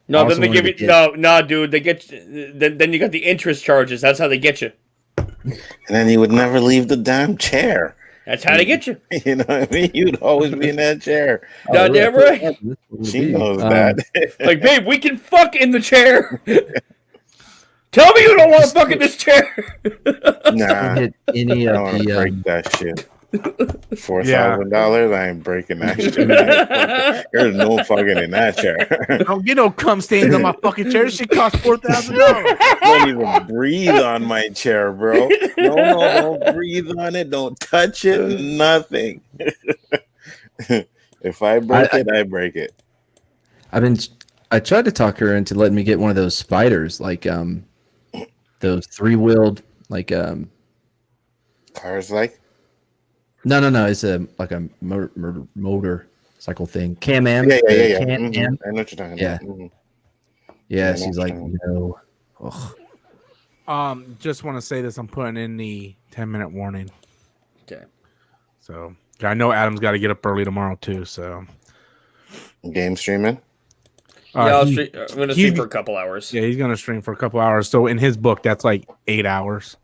no, then they give you no, dude. They get then you got the interest charges. That's how they get you. And then you would never leave the damn chair. That's how they get you. You know what I mean? You'd always be in that chair. Damn right. She knows that. Like, babe, we can fuck in the chair. Tell me you don't want to fuck in this chair. Nah, I don't want to break that shit. $4,000, I ain't breaking that shit. There's no fucking in that chair. Don't get no cum stains on my fucking chair. This shit costs $4,000. Don't even breathe on my chair, bro. No, don't breathe on it. Don't touch it. Nothing. If I break it, I break it. I tried to talk her into letting me get one of those spiders, like those 3-wheeled, like cars, like. No. It's a motorcycle thing. Can-Am. Yeah. Can-Am. I know what you're talking about. Mm-hmm. Yeah, she's like, no. Ugh. Just want to say this. I'm putting in the 10-minute warning. Okay. So I know Adam's got to get up early tomorrow too. So game streaming. I'm gonna stream for a couple hours. Yeah, he's gonna stream for a couple hours. So in his book, that's like 8 hours.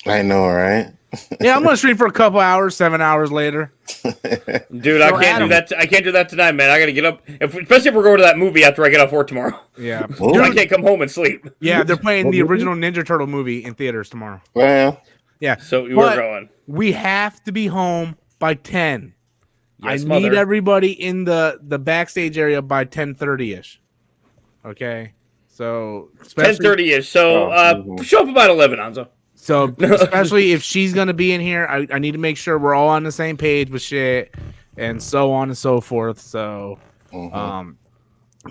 I know, right? Yeah, I'm gonna stream for a couple hours, 7 hours later. Dude, I can't do that. I can't do that tonight, man. I gotta get up, especially if we're going to that movie after I get off work tomorrow. Yeah, dude, I can't come home and sleep. Yeah, they're playing the original Ninja Turtle movie in theaters tomorrow. Well, yeah. So we're going. We have to be home by 10. Yes, I need everybody in the backstage area by 10:30 ish. Okay, so 10:30 ish. So show up about 11, Anzo. So especially if she's gonna be in here, I need to make sure we're all on the same page with shit and so on and so forth. So,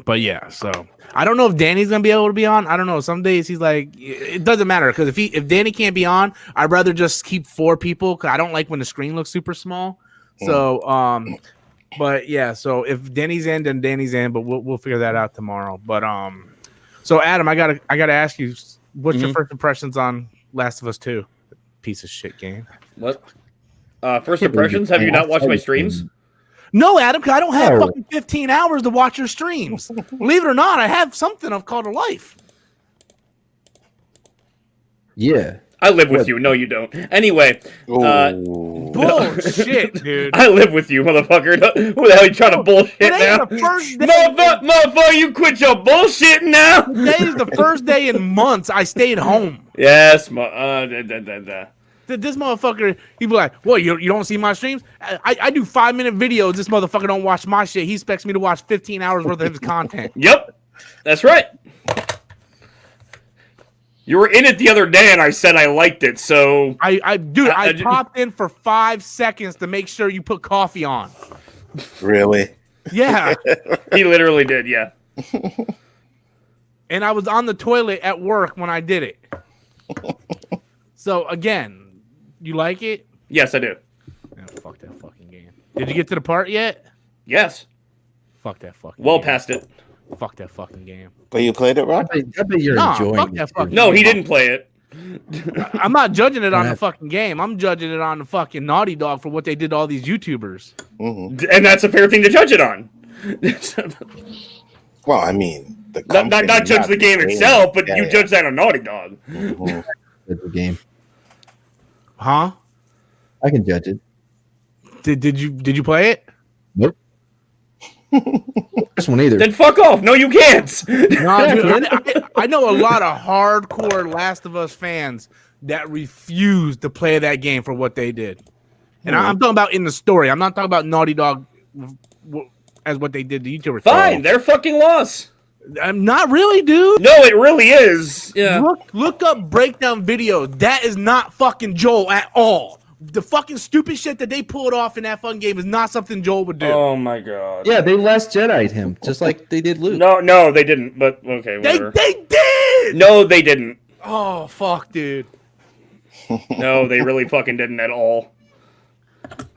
but yeah. So I don't know if Danny's gonna be able to be on. I don't know. Some days he's like, it doesn't matter because if Danny can't be on, I'd rather just keep 4 people because I don't like when the screen looks super small. So but yeah. So if Danny's in, then Danny's in. But we'll figure that out tomorrow. But so Adam, I gotta ask you, what's your first impressions on Last of Us 2, piece of shit game? What? First impressions? Have you not watched my streams? No, Adam, because I don't have fucking 15 hours to watch your streams. Believe it or not, I have something I've called a life. Yeah. I live with you. No, you don't. Anyway. Bullshit, dude. I live with you, motherfucker. Who the hell are you trying to bullshit now? Motherfucker, you quit your bullshit now? Today is the first day in months I stayed home. Yes. This motherfucker, he be like, well, you don't see my streams? I do 5-minute videos. This motherfucker don't watch my shit. He expects me to watch 15 hours worth of his content. Yep. That's right. You were in it the other day, and I said I liked it, so... I popped in for 5 seconds to make sure you put coffee on. Really? Yeah. He literally did, yeah. And I was on the toilet at work when I did it. So again, you like it? Yes, I do. Man, fuck that fucking game. Did you get to the part yet? Yes. Fuck that fucking Well game. past it. Fuck that fucking game. But you played it, Rob? I bet you're Nah, enjoying fuck it. that too. fucking No, he didn't play it. I'm not judging it on the Yeah. fucking game. I'm judging it on the fucking Naughty Dog for what they did to all these YouTubers. Mm-hmm. And that's a fair thing to judge it on. Well, I mean, the not judge the game itself, but you judge that on Naughty Dog. Mm-hmm. It's a game. Huh? I can judge it. Did you play it? Nope. This one either. Then fuck off. No, you can't. No, dude, I know a lot of hardcore Last of Us fans that refuse to play that game for what they did. And I'm talking about in the story. I'm not talking about Naughty Dog as what they did to YouTubers. Fine, they're fucking lost. I'm not really, dude. No, it really is. Yeah. Look up breakdown videos. That is not fucking Joel at all. The fucking stupid shit that they pulled off in that fun game is not something Joel would do. Oh my god. Yeah, they Last Jedi'd him just like they did Luke. No, they didn't. But okay, whatever. They did. No, they didn't. Oh fuck, dude. No, they really fucking didn't at all.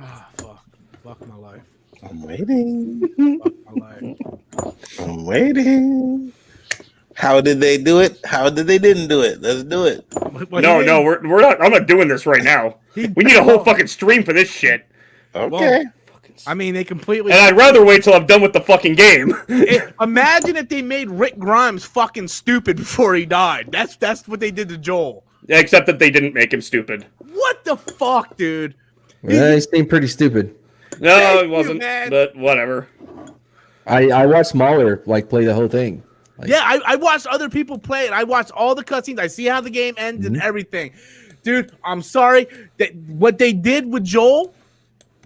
Oh fuck my life. I'm waiting. Fuck my life. I'm waiting. How did they do it? How did they didn't do it? Let's do it. No, we're not. I'm not doing this right now. We need a whole fucking stream for this shit. Okay. I mean, they completely. And I'd rather wait till I'm done with the fucking game. Imagine if they made Rick Grimes fucking stupid before he died. That's what they did to Joel. Except that they didn't make him stupid. What the fuck, dude? Yeah, he seemed pretty stupid. No, Thank it wasn't. you, man. But whatever. I watched Mahler play the whole thing. Yeah, I watched other people play it. I watched all the cutscenes. I see how the game ends and everything. Dude, I'm sorry that what they did with Joel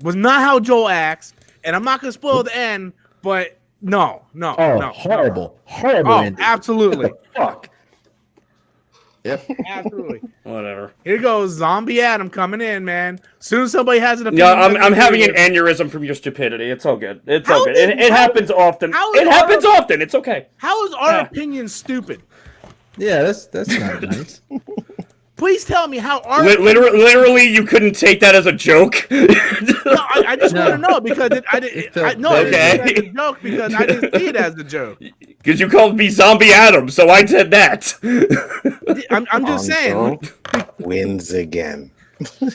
was not how Joel acts, and I'm not gonna spoil the end, but no. Horrible Oh, ending. absolutely. Fuck. Yep. Absolutely. Whatever. Here goes Zombie Adam coming in, man. Soon as somebody has an opinion. No, I'm having an aneurysm from your stupidity. It's all good. It's all good. It happens often. how It is happens often. It's okay. How is our opinion stupid? Yeah, that's not nice. Please tell me how our Literally, you couldn't take that as a joke. No, I just want to know because I didn't see it as a joke because I didn't see it as a joke. Because you called me Zombie Adam, so I said that. I'm just saying. Wins again. I'm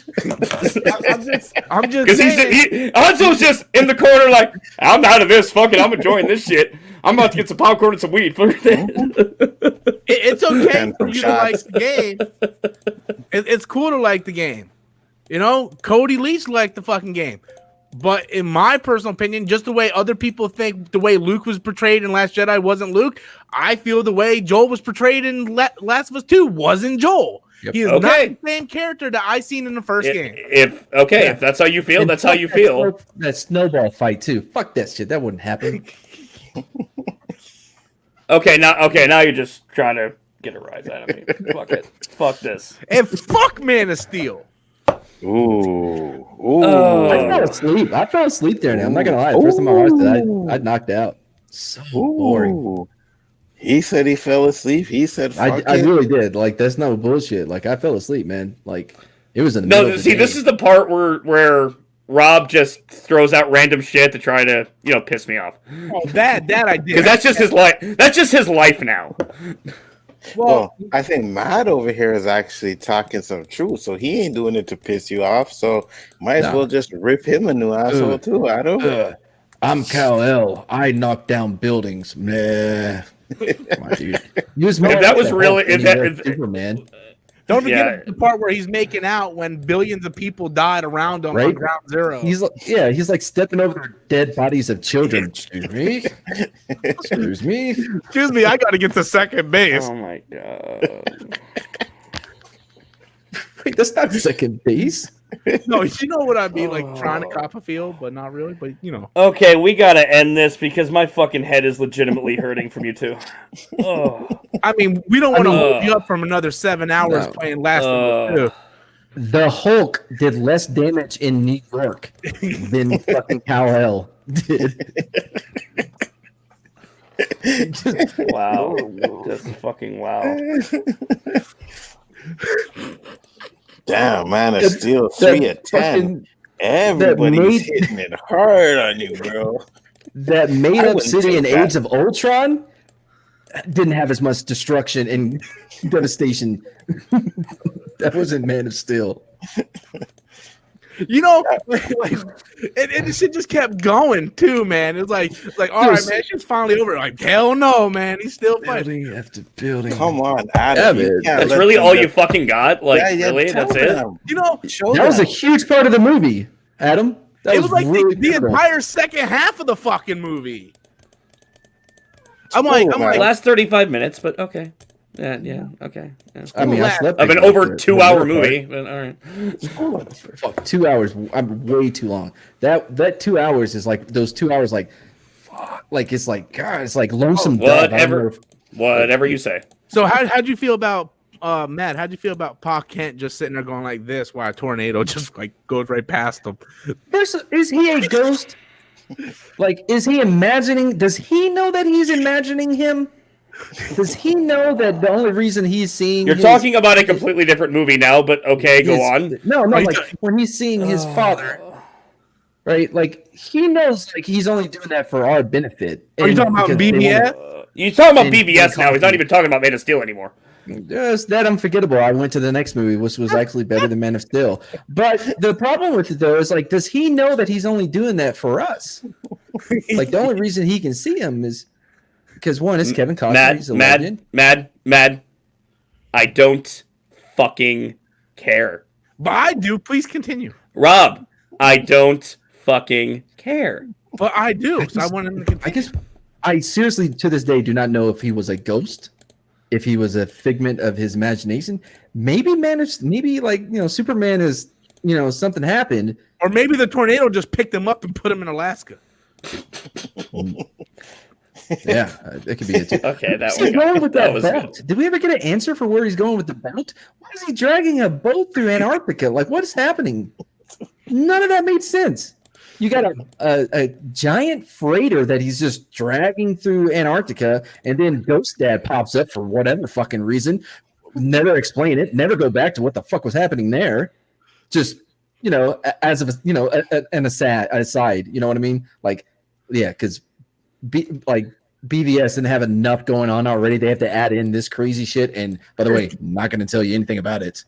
just Because saying. Hanzo's just in the corner like, I'm out of this. Fuck it, I'm enjoying this shit. I'm about to get some popcorn and some weed. It's okay And for some you to like shots. the game. It's cool to like the game. You know, Cody Leach liked the fucking game. But in my personal opinion, just the way other people think the way Luke was portrayed in Last Jedi wasn't Luke, I feel the way Joel was portrayed in Last of Us 2 wasn't Joel. Yep. He is not the same character that I seen in the first game. If that's how you feel, And that's how fuck you feel. That snowball fight too. Fuck that shit. That wouldn't happen. Okay, now you're just trying to get a rise out of me. Fuck it. Fuck this. And fuck Man of Steel. Ooh. I fell asleep there. Now I'm not gonna lie. The first time I watched it, I knocked out. So boring. Ooh. He said he fell asleep. He said, I "Fuck it." really did. Like that's no bullshit. Like I fell asleep, man. Like it was a No, see, this is the part where Rob just throws out random shit to try to, piss me off. Oh, that I did. Because that's just his life. That's just his life now. Well, I think Matt over here is actually talking some truth, so he ain't doing it to piss you off. So might as well just rip him a new asshole too. I don't. I'm Kal-El. I knock down buildings. Nah. Come on, dude. If that was really, Superman. Don't forget the part where he's making out when billions of people died around him on Ground Zero. He's like stepping over the dead bodies of children. Excuse me. Excuse me. Excuse me, I got to get to second base. Oh my god. Wait, that's not second base. No, you know what I mean? Like trying to cop a field, but not really. But Okay, we gotta end this because my fucking head is legitimately hurting from you two. Oh. I mean, we don't want to hold you up from another 7 hours playing Last of Us 2. The Hulk did less damage in New York than fucking Kal-El did. Wow. Just fucking wow. Damn, Man of Steel 3 at 10. Everybody's hitting it hard on you, bro. That made up city in Age of Ultron didn't have as much destruction and devastation. That wasn't Man of Steel. You know, and the shit just kept going too, man. It's like, all right, man, shit's finally over. Like, hell no, man, he's still fighting. Building after building. Come on, Adam. That's really all you fucking got? Like, really? That's it? You know, that was a huge part of the movie, Adam. That it was like really the entire second half of the fucking movie. I'm like, last 35 minutes, but okay. Yeah, okay. Yeah. I mean, I slept of an over 2 hour movie, but all right. Fuck, 2 hours. I'm way too long. That 2 hours is like those 2 hours. Like, fuck. Like it's like God. It's like lonesome. Whatever you say. So how'd you feel about Matt? How'd you feel about Pa Kent just sitting there going like this while a tornado just like goes right past him? Is he a ghost? Like, is he imagining? Does he know that he's imagining him? Does he know that the only reason he's seeing? You're talking about a completely different movie now, but okay, go on. No, like when he's seeing his father, right? Like he knows, like he's only doing that for our benefit. Are you talking about BBS? You're talking about BBS now. He's not even talking about Man of Steel anymore. Yes, that unforgettable. I went to the next movie, which was actually better than Man of Steel. But the problem with it though is like, does he know that he's only doing that for us? Like the only reason he can see him is. Because one is Kevin Costner. He's a legend. Mad. I don't fucking care. But I do. Please continue. Rob, I don't fucking care. But I do. So I want him to continue. I seriously, to this day, do not know if he was a ghost, if he was a figment of his imagination. Maybe Superman is, something happened. Or maybe the tornado just picked him up and put him in Alaska. Yeah, it could be it too. Okay, that was belt. Did we ever get an answer for where he's going with the boat? Why is he dragging a boat through Antarctica? Like, what is happening? None of that made sense. You got a giant freighter that he's just dragging through Antarctica, and then Ghost Dad pops up for whatever fucking reason. Never explain it. Never go back to what the fuck was happening there. Just as of an aside. You know what I mean? Like, yeah, because. BVS didn't have enough going on already. They have to add in this crazy shit. And by the way, I'm not going to tell you anything about it.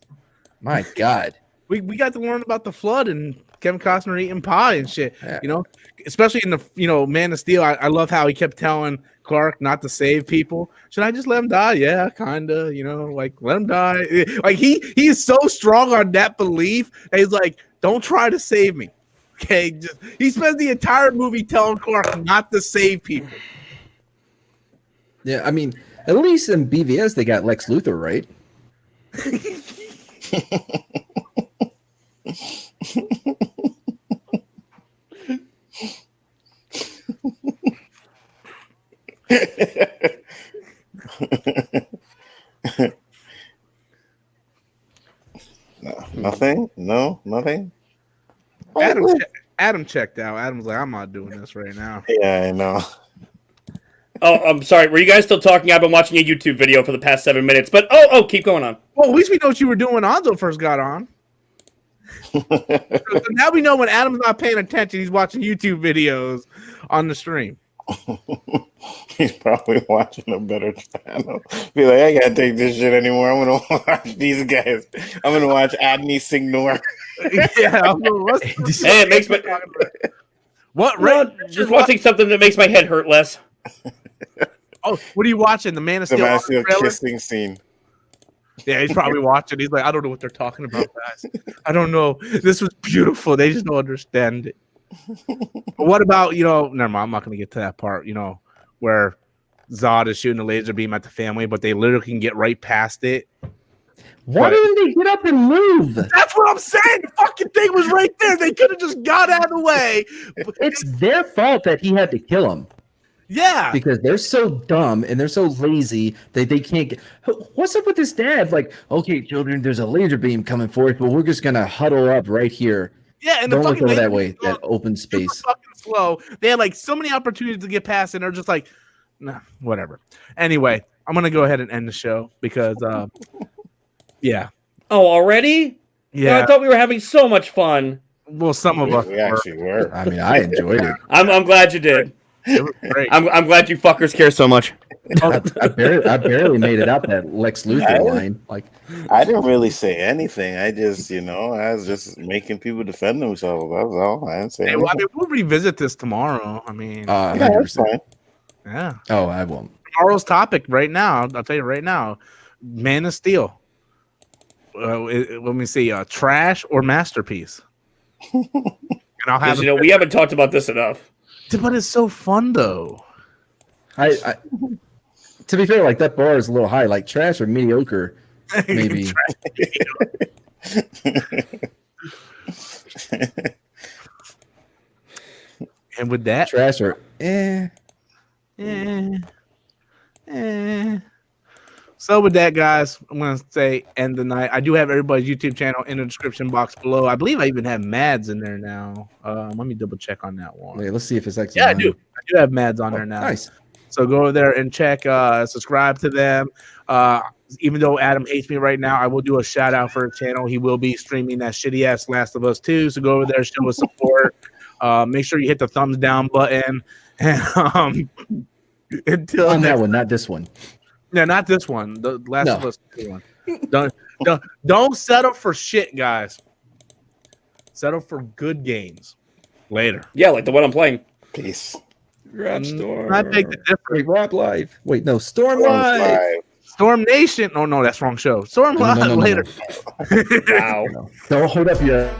My God. We got to learn about the flood and Kevin Costner eating pie and shit. Yeah. Especially in the Man of Steel. I love how he kept telling Clark not to save people. Should I just let him die? Yeah, kind of. Like let him die. Like he is so strong on that belief. That he's like, don't try to save me. Okay, he spends the entire movie telling Clark not to save people. Yeah, I mean, at least in BVS they got Lex Luthor, right? Nothing. Adam checked out. Adam's like, I'm not doing this right now. Yeah, I know. Oh, I'm sorry. Were you guys still talking? I've been watching a YouTube video for the past 7 minutes, but keep going on. Well, at least we know what you were doing when Anzo first got on. So now we know when Adam's not paying attention, he's watching YouTube videos on the stream. He's probably watching a better channel. Be like, I can't take this shit anymore. I'm gonna watch these guys. I'm gonna watch Adney Signor. Yeah, hey, it makes me just watching something that makes my head hurt less. Oh, what are you watching? The Man of Steel. The Man of Steel kissing scene. Yeah, he's probably watching. He's like, I don't know what they're talking about, guys. I don't know. This was beautiful. They just don't understand it. But what about, never mind, I'm not going to get to that part, where Zod is shooting a laser beam at the family, but they literally can get right past it. Why didn't they get up and move? That's what I'm saying. The fucking thing was right there. They could have just got out of the way. It's their fault that he had to kill him. Yeah. Because they're so dumb and they're so lazy that they can't get... What's up with this dad? Like, okay, children, there's a laser beam coming forth, but we're just going to huddle up right here. Yeah, and don't look over that way, that open space. Fucking slow. They had like so many opportunities to get past, and they're just like, nah, whatever. Anyway, I'm gonna go ahead and end the show because, yeah. Oh, already? Yeah. I thought we were having so much fun. Well, some of us We actually were. I mean, I enjoyed it. I'm glad you did. It was great. I'm glad you fuckers care so much. I barely made it out that Lex Luthor line. Like, I didn't really say anything. I just, I was just making people defend themselves. That was all. I didn't say Hey, anything. well, I mean, we'll revisit this tomorrow. I mean, Yeah, that's 100%. fine. yeah. Oh, I won't. Tomorrow's topic right now. I'll tell you right now. Man of Steel. Let me see. Trash or masterpiece. And I'll have. Because we haven't talked about this enough. But it's so fun though. I to be fair, like that bar is a little high. Like trash or mediocre, maybe. And with that, Trash or So with that, guys, I'm gonna say end the night. I do have everybody's YouTube channel in the description box below. I believe I even have Mads in there now. Let me double check on that one. Wait, let's see if it's actually. Yeah, I do. I do have Mads on there now. Nice. So go over there and check, subscribe to them. Even though Adam hates me right now, I will do a shout out for his channel. He will be streaming that shitty ass Last of Us 2. So go over there, show us support. Make sure you hit the thumbs down button. And until On that one, not this one. no, not this one. The Last of Us 2 one. Don't settle for shit, guys. Settle for good games. Later. Yeah, like the one I'm playing. Peace. Rap Storm. I beg the difference. Wait, Rob Live. Wait, no, Storm Storm Live. Live. Storm Nation. Oh no, that's wrong show. Storm No, Live no, no, no, later. Wow. No, hold up your.